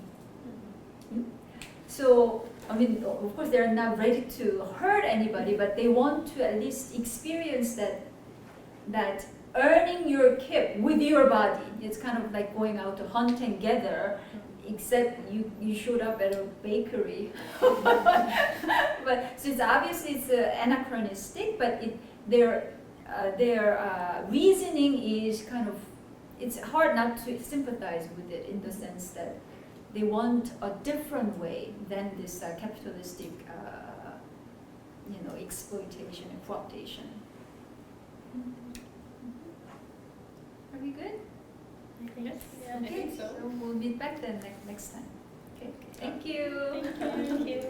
Speaker 1: So, I mean, of course, they're not ready to hurt anybody, but they want to at least experience that earning your keep with your body. It's kind of like going out to hunt and gather, except you showed up at a bakery. But so it's anachronistic, but their reasoning is kind of, it's hard not to sympathize with it, in the sense that they want a different way than this capitalistic exploitation and cooptation. Are we good?
Speaker 3: I think yes.
Speaker 2: Yeah, I think so.
Speaker 1: We'll meet back then next time. Okay. Thank you.
Speaker 3: Thank you.